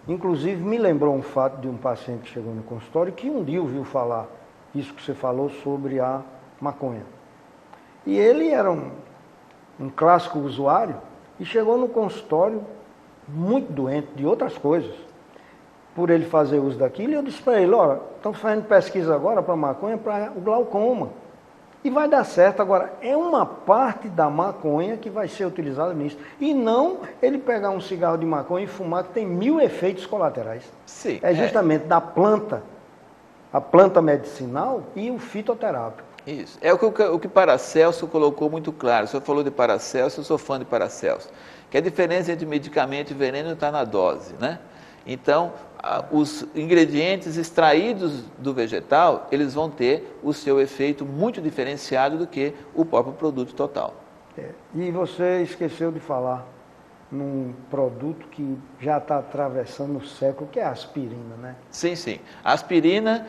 Inclusive, me lembrou um fato de um paciente que chegou no consultório que um dia ouviu falar isso que você falou sobre a maconha. E ele era um clássico usuário e chegou no consultório muito doente de outras coisas, por ele fazer uso daquilo. E eu disse para ele, olha, estamos fazendo pesquisa agora para maconha, para o glaucoma. E vai dar certo. Agora, é uma parte da maconha que vai ser utilizada nisso. E não ele pegar um cigarro de maconha e fumar, que tem 1000 efeitos colaterais.
Sim,
é justamente da planta, a planta medicinal e o fitoterápico.
Isso. É o que Paracelso colocou muito claro. O senhor falou de Paracelso, eu sou fã de Paracelso. Que a diferença entre medicamento e veneno está na dose, né? Então, os ingredientes extraídos do vegetal, eles vão ter o seu efeito muito diferenciado do que o próprio produto total.
E você esqueceu de falar num produto que já está atravessando o século, que é a aspirina, né?
Sim, sim. Aspirina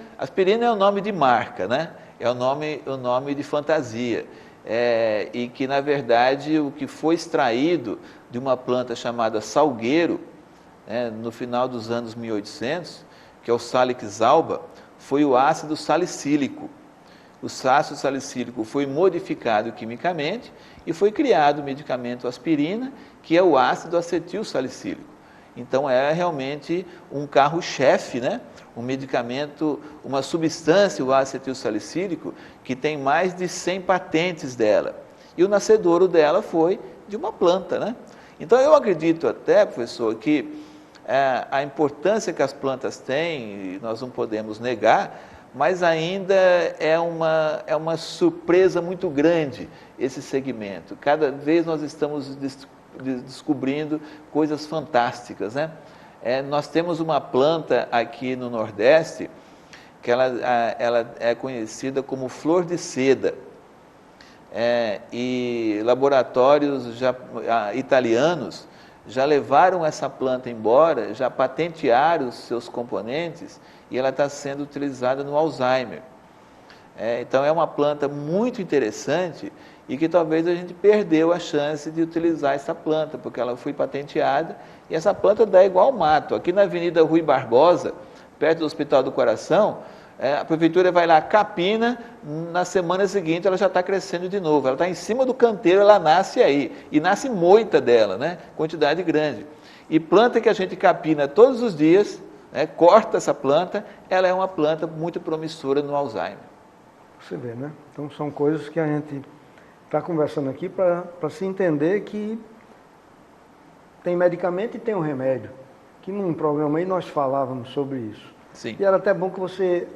é o nome de marca, né? É o nome de fantasia. E que, na verdade, o que foi extraído de uma planta chamada salgueiro, no final dos anos 1800, que é o Salix alba, foi o ácido salicílico. O ácido salicílico foi modificado quimicamente e foi criado o medicamento aspirina, que é o ácido acetil salicílico. Então é realmente um carro-chefe, né? Um medicamento, uma substância, o ácido acetil salicílico, que tem mais de 100 patentes dela. E o nascedouro dela foi de uma planta, né? Então eu acredito até, professor, que a importância que as plantas têm, nós não podemos negar, mas ainda é uma surpresa muito grande esse segmento. Cada vez nós estamos descobrindo coisas fantásticas, né? Nós temos uma planta aqui no Nordeste, que ela é conhecida como flor de seda. E laboratórios italianos já levaram essa planta embora, já patentearam os seus componentes e ela está sendo utilizada no Alzheimer. Então é uma planta muito interessante e que talvez a gente perdeu a chance de utilizar essa planta, porque ela foi patenteada e essa planta dá igual mato. Aqui na Avenida Rui Barbosa, perto do Hospital do Coração, a prefeitura vai lá, capina, na semana seguinte ela já está crescendo de novo. Ela está em cima do canteiro, ela nasce aí. E nasce moita dela, né? Quantidade grande. E planta que a gente capina todos os dias, né? Corta essa planta, ela é uma planta muito promissora no Alzheimer.
Você vê, né? Então são coisas que a gente está conversando aqui para se entender que tem medicamento e tem um remédio. Que num programa aí nós falávamos sobre isso.
Sim.
E era até bom que você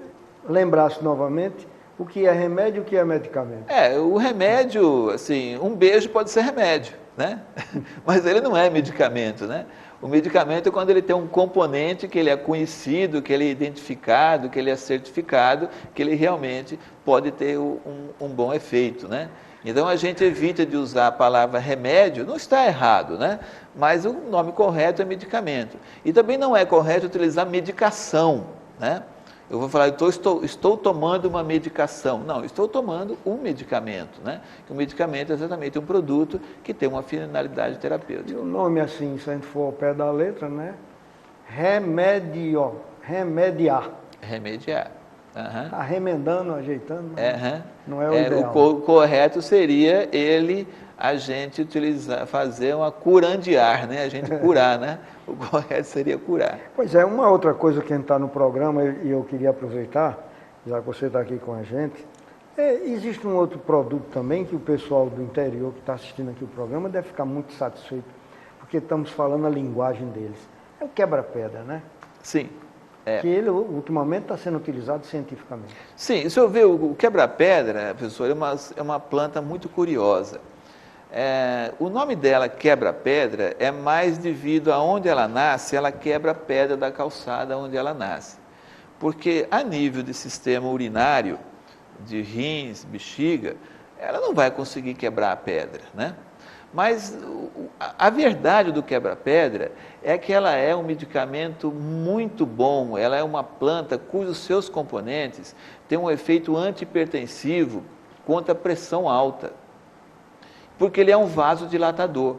lembrasse novamente o que é remédio e o que é medicamento.
O remédio, assim, um beijo pode ser remédio, né? Mas ele não é medicamento, né? O medicamento é quando ele tem um componente que ele é conhecido, que ele é identificado, que ele é certificado, que ele realmente pode ter um bom efeito, né? Então a gente evita de usar a palavra remédio, não está errado, né? Mas o nome correto é medicamento. E também não é correto utilizar medicação, né? Eu vou falar, estou tomando uma medicação. Não, estou tomando um medicamento, né? O medicamento é exatamente um produto que tem uma finalidade terapêutica.
E o nome assim, se a gente for ao pé da letra, né? Remediar.
Remediar.
Está remendando, ajeitando, não é o ideal.
O correto seria a gente fazer uma curandear, né? A gente curar, né? O correto seria curar.
Pois é, uma outra coisa que está no programa e eu queria aproveitar, já que você está aqui com a gente, existe um outro produto também que o pessoal do interior que está assistindo aqui o programa deve ficar muito satisfeito, porque estamos falando a linguagem deles. É o quebra-pedra, né?
Sim.
Que ele, ultimamente, está sendo utilizado cientificamente.
Sim, se eu ver o quebra-pedra, professor, é uma planta muito curiosa. O nome dela, quebra-pedra, é mais devido a onde ela nasce, ela quebra a pedra da calçada onde ela nasce. Porque a nível de sistema urinário, de rins, bexiga, ela não vai conseguir quebrar a pedra, né? Mas a verdade do quebra-pedra é que ela é um medicamento muito bom, ela é uma planta cujos seus componentes têm um efeito antihipertensivo contra a pressão alta, porque ele é um vasodilatador.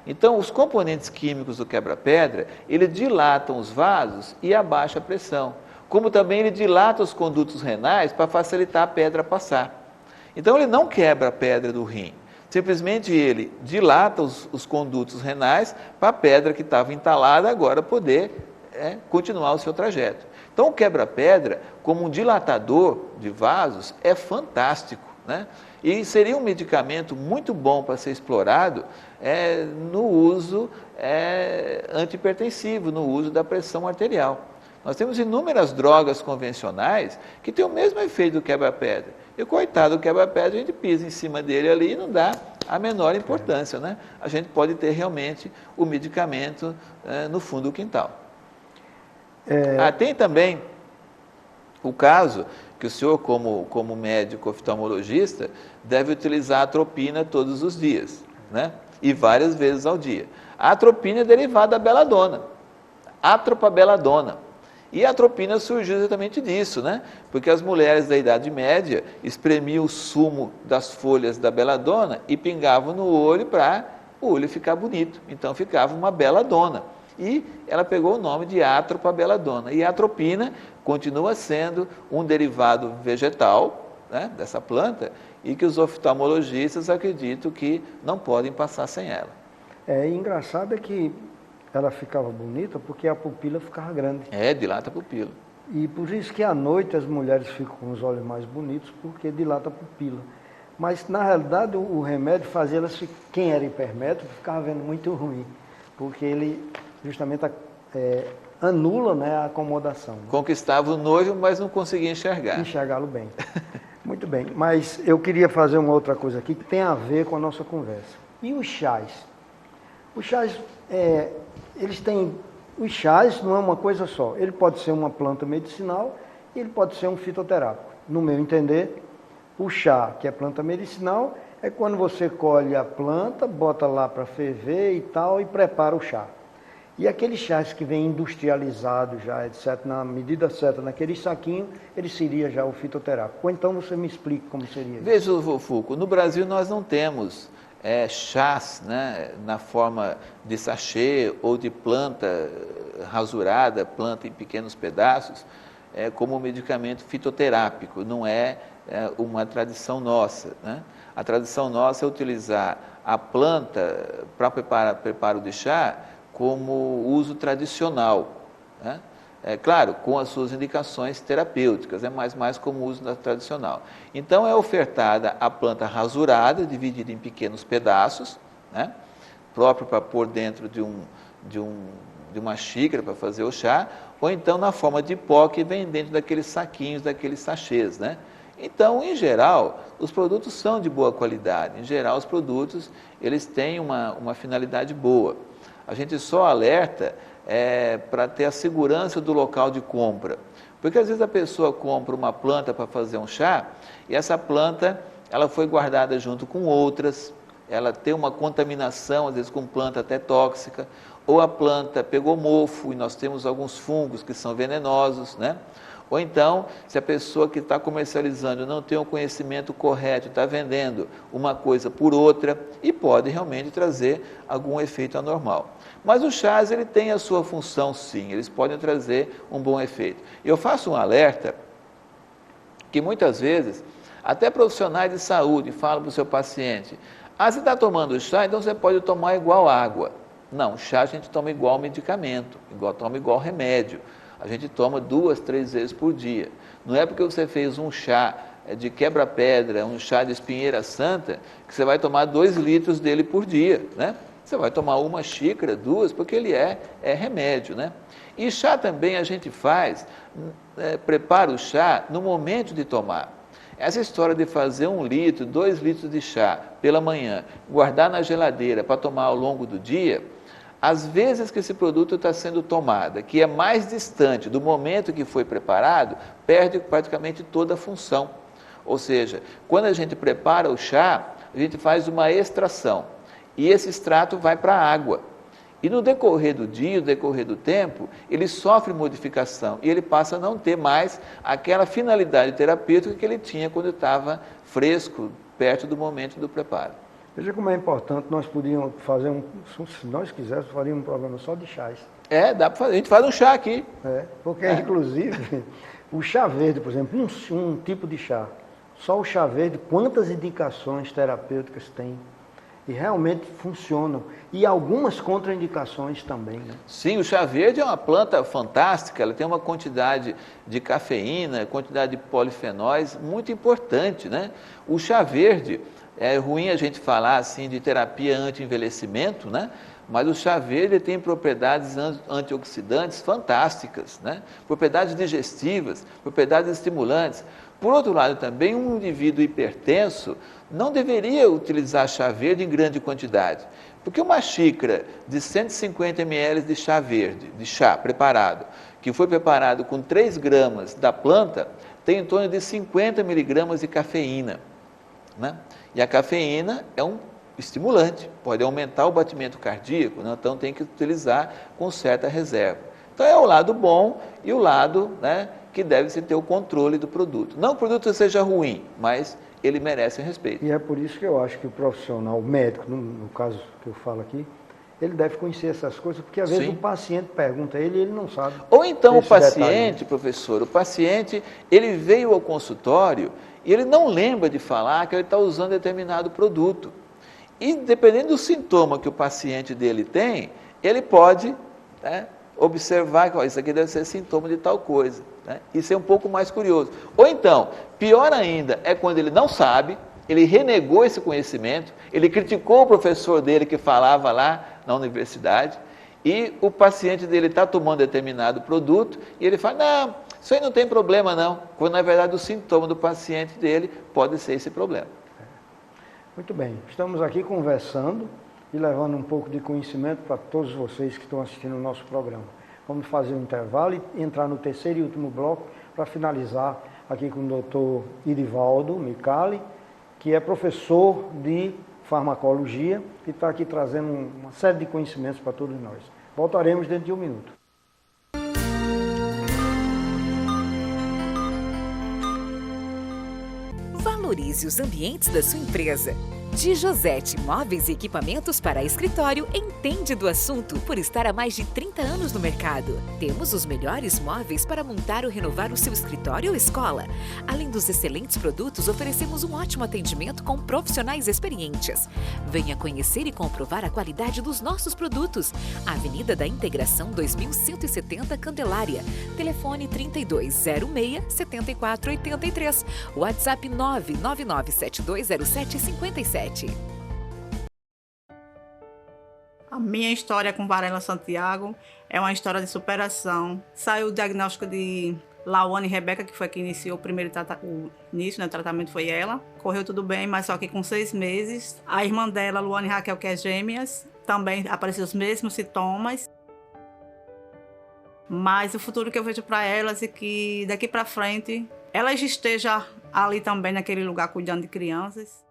Então, os componentes químicos do quebra-pedra, ele dilatam os vasos e abaixa a pressão, como também ele dilata os condutos renais para facilitar a pedra passar. Então, ele não quebra a pedra do rim. Simplesmente ele dilata os condutos renais para a pedra que estava entalada agora poder continuar o seu trajeto. Então, o quebra-pedra, como um dilatador de vasos, é fantástico, né? E seria um medicamento muito bom para ser explorado no uso antihipertensivo, no uso da pressão arterial. Nós temos inúmeras drogas convencionais que têm o mesmo efeito do quebra-pedra. E coitado do quebra-pedra, a gente pisa em cima dele ali e não dá a menor importância, né? A gente pode ter realmente o medicamento no fundo do quintal. Tem também o caso que o senhor, como médico oftalmologista, deve utilizar a atropina todos os dias, né? E várias vezes ao dia. A atropina é derivada da beladona, atropabeladona. E a atropina surgiu exatamente disso, né? Porque as mulheres da Idade Média espremiam o sumo das folhas da beladona e pingavam no olho para o olho ficar bonito. Então ficava uma beladona. E ela pegou o nome de atropabeladona. E a atropina continua sendo um derivado vegetal, né, dessa planta, e que os oftalmologistas acreditam que não podem passar sem ela.
Engraçado é que ela ficava bonita porque a pupila ficava grande.
Dilata a pupila.
E por isso que à noite as mulheres ficam com os olhos mais bonitos, porque dilata a pupila. Mas, na realidade, o remédio fazia elas, quem era hipermétrope, ficava vendo muito ruim, porque ele justamente anula, né, a acomodação. Né?
Conquistava o noivo, mas não conseguia enxergar.
Enxergá-lo bem. Muito bem, mas eu queria fazer uma outra coisa aqui que tem a ver com a nossa conversa. E os chás? Os chás, eles têm... Os chás não é uma coisa só. Ele pode ser uma planta medicinal e ele pode ser um fitoterápico. No meu entender, o chá, que é planta medicinal, é quando você colhe a planta, bota lá para ferver e tal, e prepara o chá. E aqueles chás que vêm industrializados já, etc., na medida certa, naquele saquinho, ele seria já o fitoterápico. Ou então você me explica como seria isso.
Veja, Foucault, no Brasil nós não temos chás, né, na forma de sachê ou de planta rasurada, planta em pequenos pedaços, como medicamento fitoterápico. Não é uma tradição nossa, né? A tradição nossa é utilizar a planta para preparo de chá como uso tradicional, né? Claro, com as suas indicações terapêuticas, mas mais como uso tradicional. Então, é ofertada a planta rasurada, dividida em pequenos pedaços, né? Próprio para pôr dentro de uma xícara para fazer o chá, ou então na forma de pó que vem dentro daqueles saquinhos, daqueles sachês, né? Então, em geral, os produtos são de boa qualidade. Em geral, os produtos eles têm uma finalidade boa. A gente só alerta para ter a segurança do local de compra. Porque às vezes a pessoa compra uma planta para fazer um chá e essa planta ela foi guardada junto com outras, ela tem uma contaminação, às vezes com planta até tóxica, ou a planta pegou mofo e nós temos alguns fungos que são venenosos, né? Ou então, se a pessoa que está comercializando não tem o conhecimento correto, está vendendo uma coisa por outra e pode realmente trazer algum efeito anormal. Mas os chás, ele tem a sua função sim, eles podem trazer um bom efeito. Eu faço um alerta que muitas vezes, até profissionais de saúde falam para o seu paciente, você está tomando chá, então você pode tomar igual água. Não, chá a gente toma igual medicamento, toma igual remédio. A gente toma 2, 3 vezes por dia. Não é porque você fez um chá de quebra-pedra, um chá de espinheira santa, que você vai tomar 2 litros dele por dia, né? Você vai tomar 1 xícara, 2, porque ele é remédio, né? E chá também a gente faz, prepara o chá no momento de tomar. Essa história de fazer 1 litro, 2 litros de chá pela manhã, guardar na geladeira para tomar ao longo do dia, às vezes que esse produto está sendo tomado, que é mais distante do momento que foi preparado, perde praticamente toda a função. Ou seja, quando a gente prepara o chá, a gente faz uma extração e esse extrato vai para a água. E no decorrer do dia, no decorrer do tempo, ele sofre modificação e ele passa a não ter mais aquela finalidade terapêutica que ele tinha quando estava fresco, perto do momento do preparo.
Veja como é importante, nós podíamos fazer se nós quiséssemos, faríamos um programa só de chás.
Dá para fazer, a gente faz um chá aqui.
Porque inclusive, o chá verde, por exemplo, um tipo de chá, só o chá verde, quantas indicações terapêuticas tem? E realmente funcionam. E algumas contraindicações também, né?
Sim, o chá verde é uma planta fantástica, ela tem uma quantidade de cafeína, quantidade de polifenóis muito importante, né? O chá verde, é ruim a gente falar assim de terapia anti-envelhecimento, né? Mas o chá verde tem propriedades antioxidantes fantásticas, né? Propriedades digestivas, propriedades estimulantes. Por outro lado também, um indivíduo hipertenso não deveria utilizar chá verde em grande quantidade, porque uma xícara de 150 ml de chá verde, de chá preparado, que foi preparado com 3 gramas da planta, tem em torno de 50 miligramas de cafeína, né? E a cafeína é um estimulante, pode aumentar o batimento cardíaco, né? Então tem que utilizar com certa reserva. Então é o lado bom e o lado, né, que deve-se ter o controle do produto. Não que o produto seja ruim, mas ele merece respeito.
E é por isso que eu acho que o profissional, o médico, no caso que eu falo aqui, ele deve conhecer essas coisas, porque às vezes o paciente pergunta a ele e ele não sabe.
Ou então o paciente, professor, ele veio ao consultório e ele não lembra de falar que ele está usando determinado produto. E dependendo do sintoma que o paciente dele tem, ele pode, né, observar que isso aqui deve ser sintoma de tal coisa, né? Isso é um pouco mais curioso. Ou então, pior ainda, é quando ele não sabe, ele renegou esse conhecimento, ele criticou o professor dele que falava lá na universidade, e o paciente dele está tomando determinado produto, e ele fala, não, isso aí não tem problema não, quando na verdade o sintoma do paciente dele pode ser esse problema.
Muito bem, estamos aqui conversando e levando um pouco de conhecimento para todos vocês que estão assistindo o nosso programa. Vamos fazer um intervalo e entrar no terceiro e último bloco para finalizar aqui com o doutor Irivaldo Micali, que é professor de farmacologia e está aqui trazendo uma série de conhecimentos para todos nós. Voltaremos dentro de um minuto.
Valorize os ambientes da sua empresa. Dijosete Móveis e Equipamentos para Escritório entende do assunto por estar há mais de 30 anos no mercado. Temos os melhores móveis para montar ou renovar o seu escritório ou escola. Além dos excelentes produtos, oferecemos um ótimo atendimento com profissionais experientes. Venha conhecer e comprovar a qualidade dos nossos produtos. Avenida da Integração 2170 Candelária. Telefone 3206-7483. WhatsApp 999720757.
A minha história com Varela Santiago é uma história de superação. Saiu o diagnóstico de Lawane Rebeca, que foi quem iniciou o início, o tratamento foi ela. Correu tudo bem, mas só que com 6 meses, a irmã dela, Luane Raquel, que é gêmeas, também apareceram os mesmos sintomas. Mas o futuro que eu vejo para elas é que daqui para frente elas estejam ali também naquele lugar cuidando de crianças.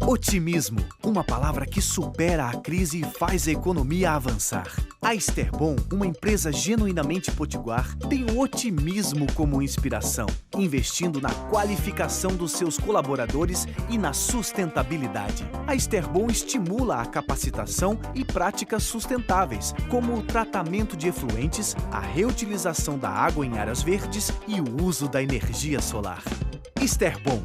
Otimismo, uma palavra que supera a crise e faz a economia avançar. A Esterbom, uma empresa genuinamente potiguar, tem o otimismo como inspiração, investindo na qualificação dos seus colaboradores e na sustentabilidade. A Esterbom estimula a capacitação e práticas sustentáveis, como o tratamento de efluentes, a reutilização da água em áreas verdes e o uso da energia solar. Esterbom.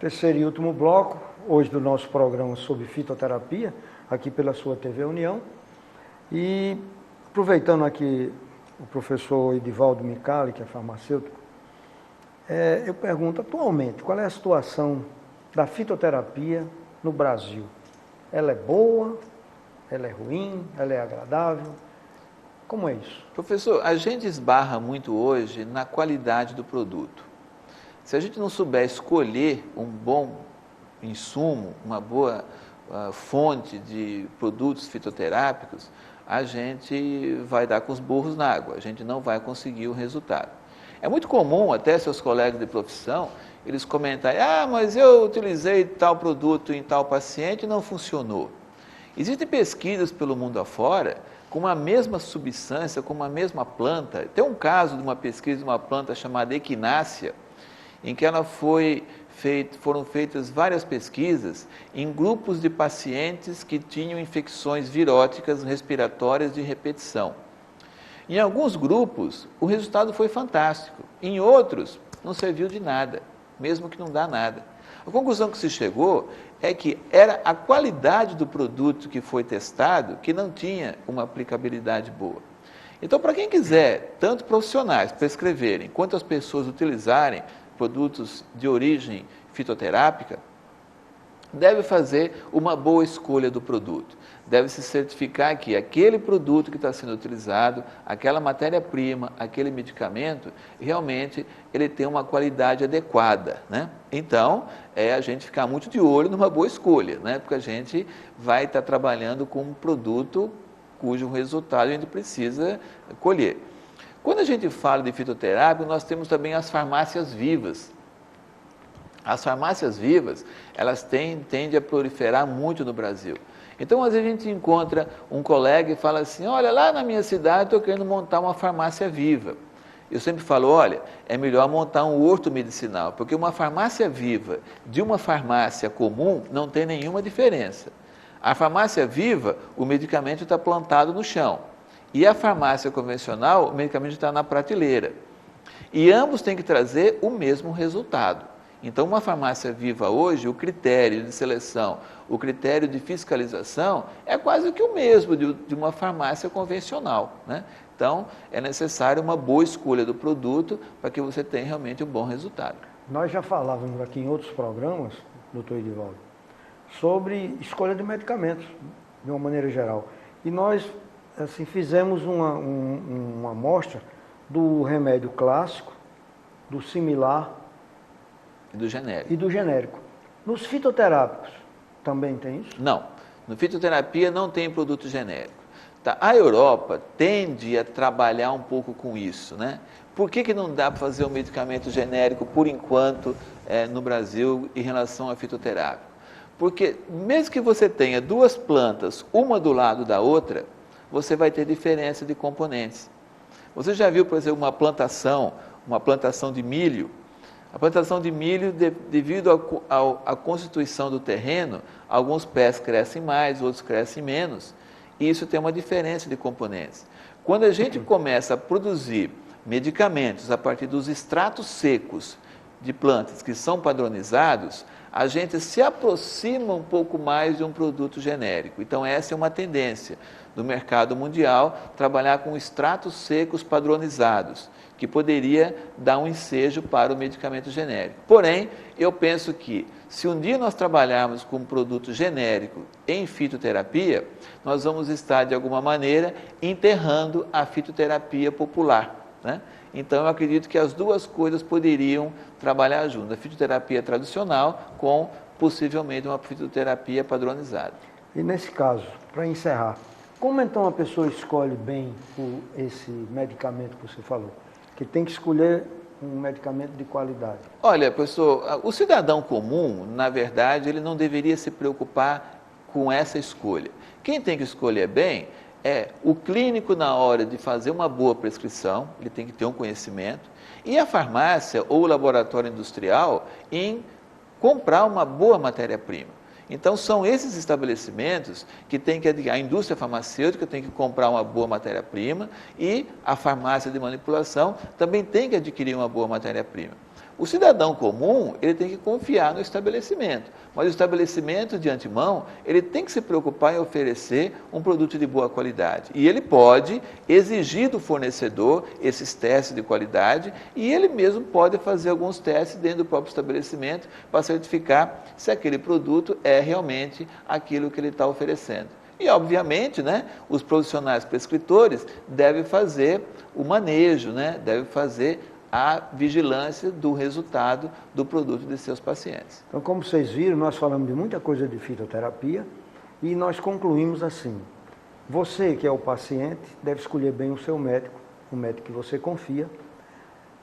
Terceiro e último bloco, hoje do nosso programa sobre fitoterapia, aqui pela sua TV União. E aproveitando aqui o professor Edivaldo Micali, que é farmacêutico, eu pergunto, atualmente, qual é a situação da fitoterapia no Brasil? Ela é boa? Ela é ruim? Ela é agradável? Como é isso?
Professor, a gente esbarra muito hoje na qualidade do produto. Se a gente não souber escolher um bom insumo, uma boa fonte de produtos fitoterápicos, a gente vai dar com os burros na água, a gente não vai conseguir o resultado. É muito comum, até seus colegas de profissão, eles comentarem, mas eu utilizei tal produto em tal paciente e não funcionou. Existem pesquisas pelo mundo afora com a mesma substância, com a mesma planta. Tem um caso de uma pesquisa de uma planta chamada equinácea, em que foram feitas várias pesquisas em grupos de pacientes que tinham infecções viróticas respiratórias de repetição. Em alguns grupos, o resultado foi fantástico. Em outros, não serviu de nada, mesmo que não dá nada. A conclusão que se chegou é que era a qualidade do produto que foi testado que não tinha uma aplicabilidade boa. Então, para quem quiser, tanto profissionais prescreverem, quanto as pessoas utilizarem produtos de origem fitoterápica, deve fazer uma boa escolha do produto. Deve se certificar que aquele produto que está sendo utilizado, aquela matéria-prima, aquele medicamento, realmente ele tem uma qualidade adequada, né? Então, a gente ficar muito de olho numa boa escolha, né? Porque a gente vai estar trabalhando com um produto cujo resultado a gente precisa colher. Quando a gente fala de fitoterápico, nós temos também as farmácias vivas. As farmácias vivas, elas tendem a proliferar muito no Brasil. Então, às vezes a gente encontra um colega e fala assim, olha, lá na minha cidade estou querendo montar uma farmácia viva. Eu sempre falo, olha, é melhor montar um horto medicinal, porque uma farmácia viva de uma farmácia comum não tem nenhuma diferença. A farmácia viva, o medicamento está plantado no chão. E a farmácia convencional, o medicamento está na prateleira. E ambos têm que trazer o mesmo resultado. Então, uma farmácia viva hoje, o critério de seleção, o critério de fiscalização é quase que o mesmo de uma farmácia convencional, né? Então, é necessário uma boa escolha do produto para que você tenha realmente um bom resultado.
Nós já falávamos aqui em outros programas, doutor Edivaldo, sobre escolha de medicamentos, de uma maneira geral. E nós assim, fizemos uma amostra do remédio clássico, do similar
e do genérico.
Nos fitoterápicos também tem isso?
Não. No fitoterapia não tem produto genérico. Tá? A Europa tende a trabalhar um pouco com isso, né? Por que não dá para fazer um medicamento genérico, por enquanto, no Brasil, em relação a fitoterápico? Porque mesmo que você tenha duas plantas, uma do lado da outra, você vai ter diferença de componentes. Você já viu, por exemplo, uma plantação de milho? A plantação de milho, devido à constituição do terreno, alguns pés crescem mais, outros crescem menos, e isso tem uma diferença de componentes. Quando a gente começa a produzir medicamentos a partir dos extratos secos de plantas que são padronizados, a gente se aproxima um pouco mais de um produto genérico. Então, essa é uma tendência do mercado mundial, trabalhar com extratos secos padronizados, que poderia dar um ensejo para o medicamento genérico. Porém, eu penso que, se um dia nós trabalharmos com um produto genérico em fitoterapia, nós vamos estar, de alguma maneira, enterrando a fitoterapia popular, né? Então, eu acredito que as duas coisas poderiam trabalhar juntas, a fitoterapia tradicional com, possivelmente, uma fitoterapia padronizada.
E nesse caso, para encerrar, como então a pessoa escolhe bem esse medicamento que você falou? Que tem que escolher um medicamento de qualidade.
Olha, professor, o cidadão comum, na verdade, ele não deveria se preocupar com essa escolha. Quem tem que escolher bem é o clínico na hora de fazer uma boa prescrição, ele tem que ter um conhecimento, e a farmácia ou o laboratório industrial em comprar uma boa matéria-prima. Então, são esses estabelecimentos que tem que, a indústria farmacêutica tem que comprar uma boa matéria-prima e a farmácia de manipulação também tem que adquirir uma boa matéria-prima. O cidadão comum, ele tem que confiar no estabelecimento, mas o estabelecimento, de antemão, ele tem que se preocupar em oferecer um produto de boa qualidade. E ele pode exigir do fornecedor esses testes de qualidade e ele mesmo pode fazer alguns testes dentro do próprio estabelecimento para certificar se aquele produto é realmente aquilo que ele está oferecendo. E, obviamente, né, os profissionais prescritores devem fazer o manejo, né, devem fazer a vigilância do resultado do produto de seus pacientes.
Então, como vocês viram, nós falamos de muita coisa de fitoterapia e nós concluímos assim: você que é o paciente deve escolher bem o seu médico, o médico que você confia,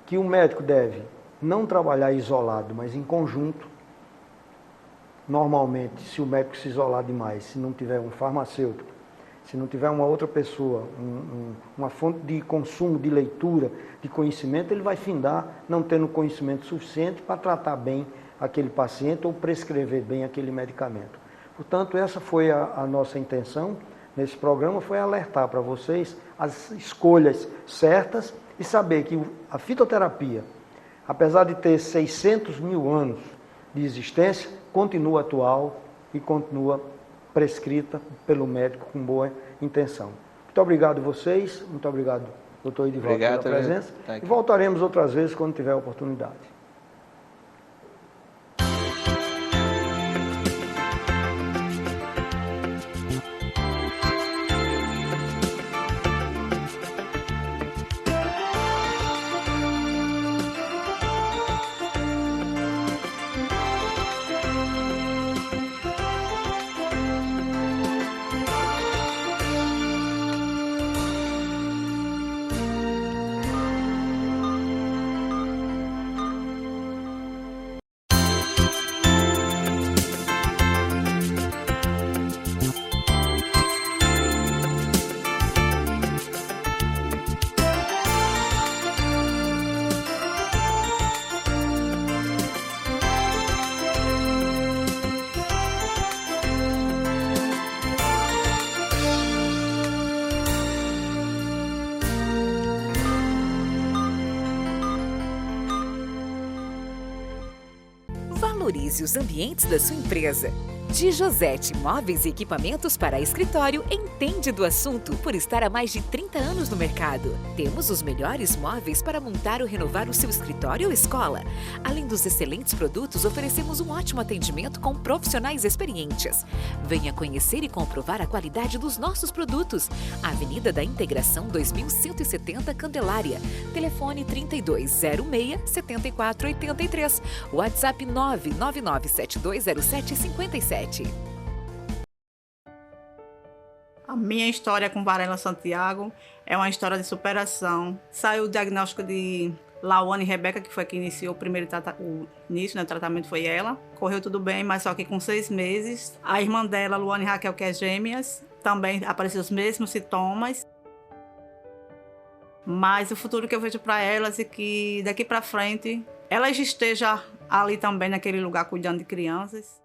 que o médico deve não trabalhar isolado, mas em conjunto. Normalmente, se o médico se isolar demais, se não tiver um farmacêutico, se não tiver uma outra pessoa, uma fonte de consumo, de leitura, de conhecimento, ele vai findar não tendo conhecimento suficiente para tratar bem aquele paciente ou prescrever bem aquele medicamento. Portanto, essa foi a nossa intenção nesse programa, foi alertar para vocês as escolhas certas e saber que a fitoterapia, apesar de ter 600 mil anos de existência, continua atual e continua prescrita pelo médico com boa intenção. Muito obrigado a vocês, muito obrigado, doutor Edivaldo, pela presença. E voltaremos outras vezes quando tiver oportunidade.
Valorize os ambientes da sua empresa. De Josete Móveis e Equipamentos para Escritório entende do assunto por estar há mais de 30 anos no mercado. Temos os melhores móveis para montar ou renovar o seu escritório ou escola. Além dos excelentes produtos, oferecemos um ótimo atendimento com profissionais experientes. Venha conhecer e comprovar a qualidade dos nossos produtos. Avenida da Integração 2170 Candelária. Telefone 3206-7483. WhatsApp 999720757.
A minha história com Varela Santiago é uma história de superação. Saiu o diagnóstico de Lawane e Rebeca, que foi quem iniciou o primeiro o tratamento foi ela. Correu tudo bem, mas só que com 6 meses, a irmã dela, Luane Raquel, que é gêmeas, também apareceu os mesmos sintomas. Mas o futuro que eu vejo para elas é que daqui para frente elas estejam ali também naquele lugar cuidando de crianças.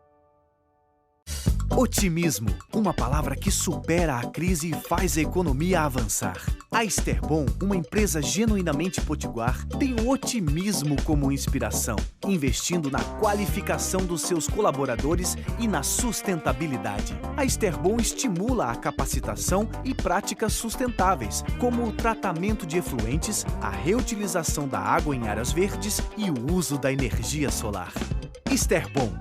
Otimismo, uma palavra que supera a crise e faz a economia avançar. A Esterbon, uma empresa genuinamente potiguar, tem o otimismo como inspiração, investindo na qualificação dos seus colaboradores e na sustentabilidade. A Esterbon estimula a capacitação e práticas sustentáveis, como o tratamento de efluentes, a reutilização da água em áreas verdes e o uso da energia solar. Esterbon,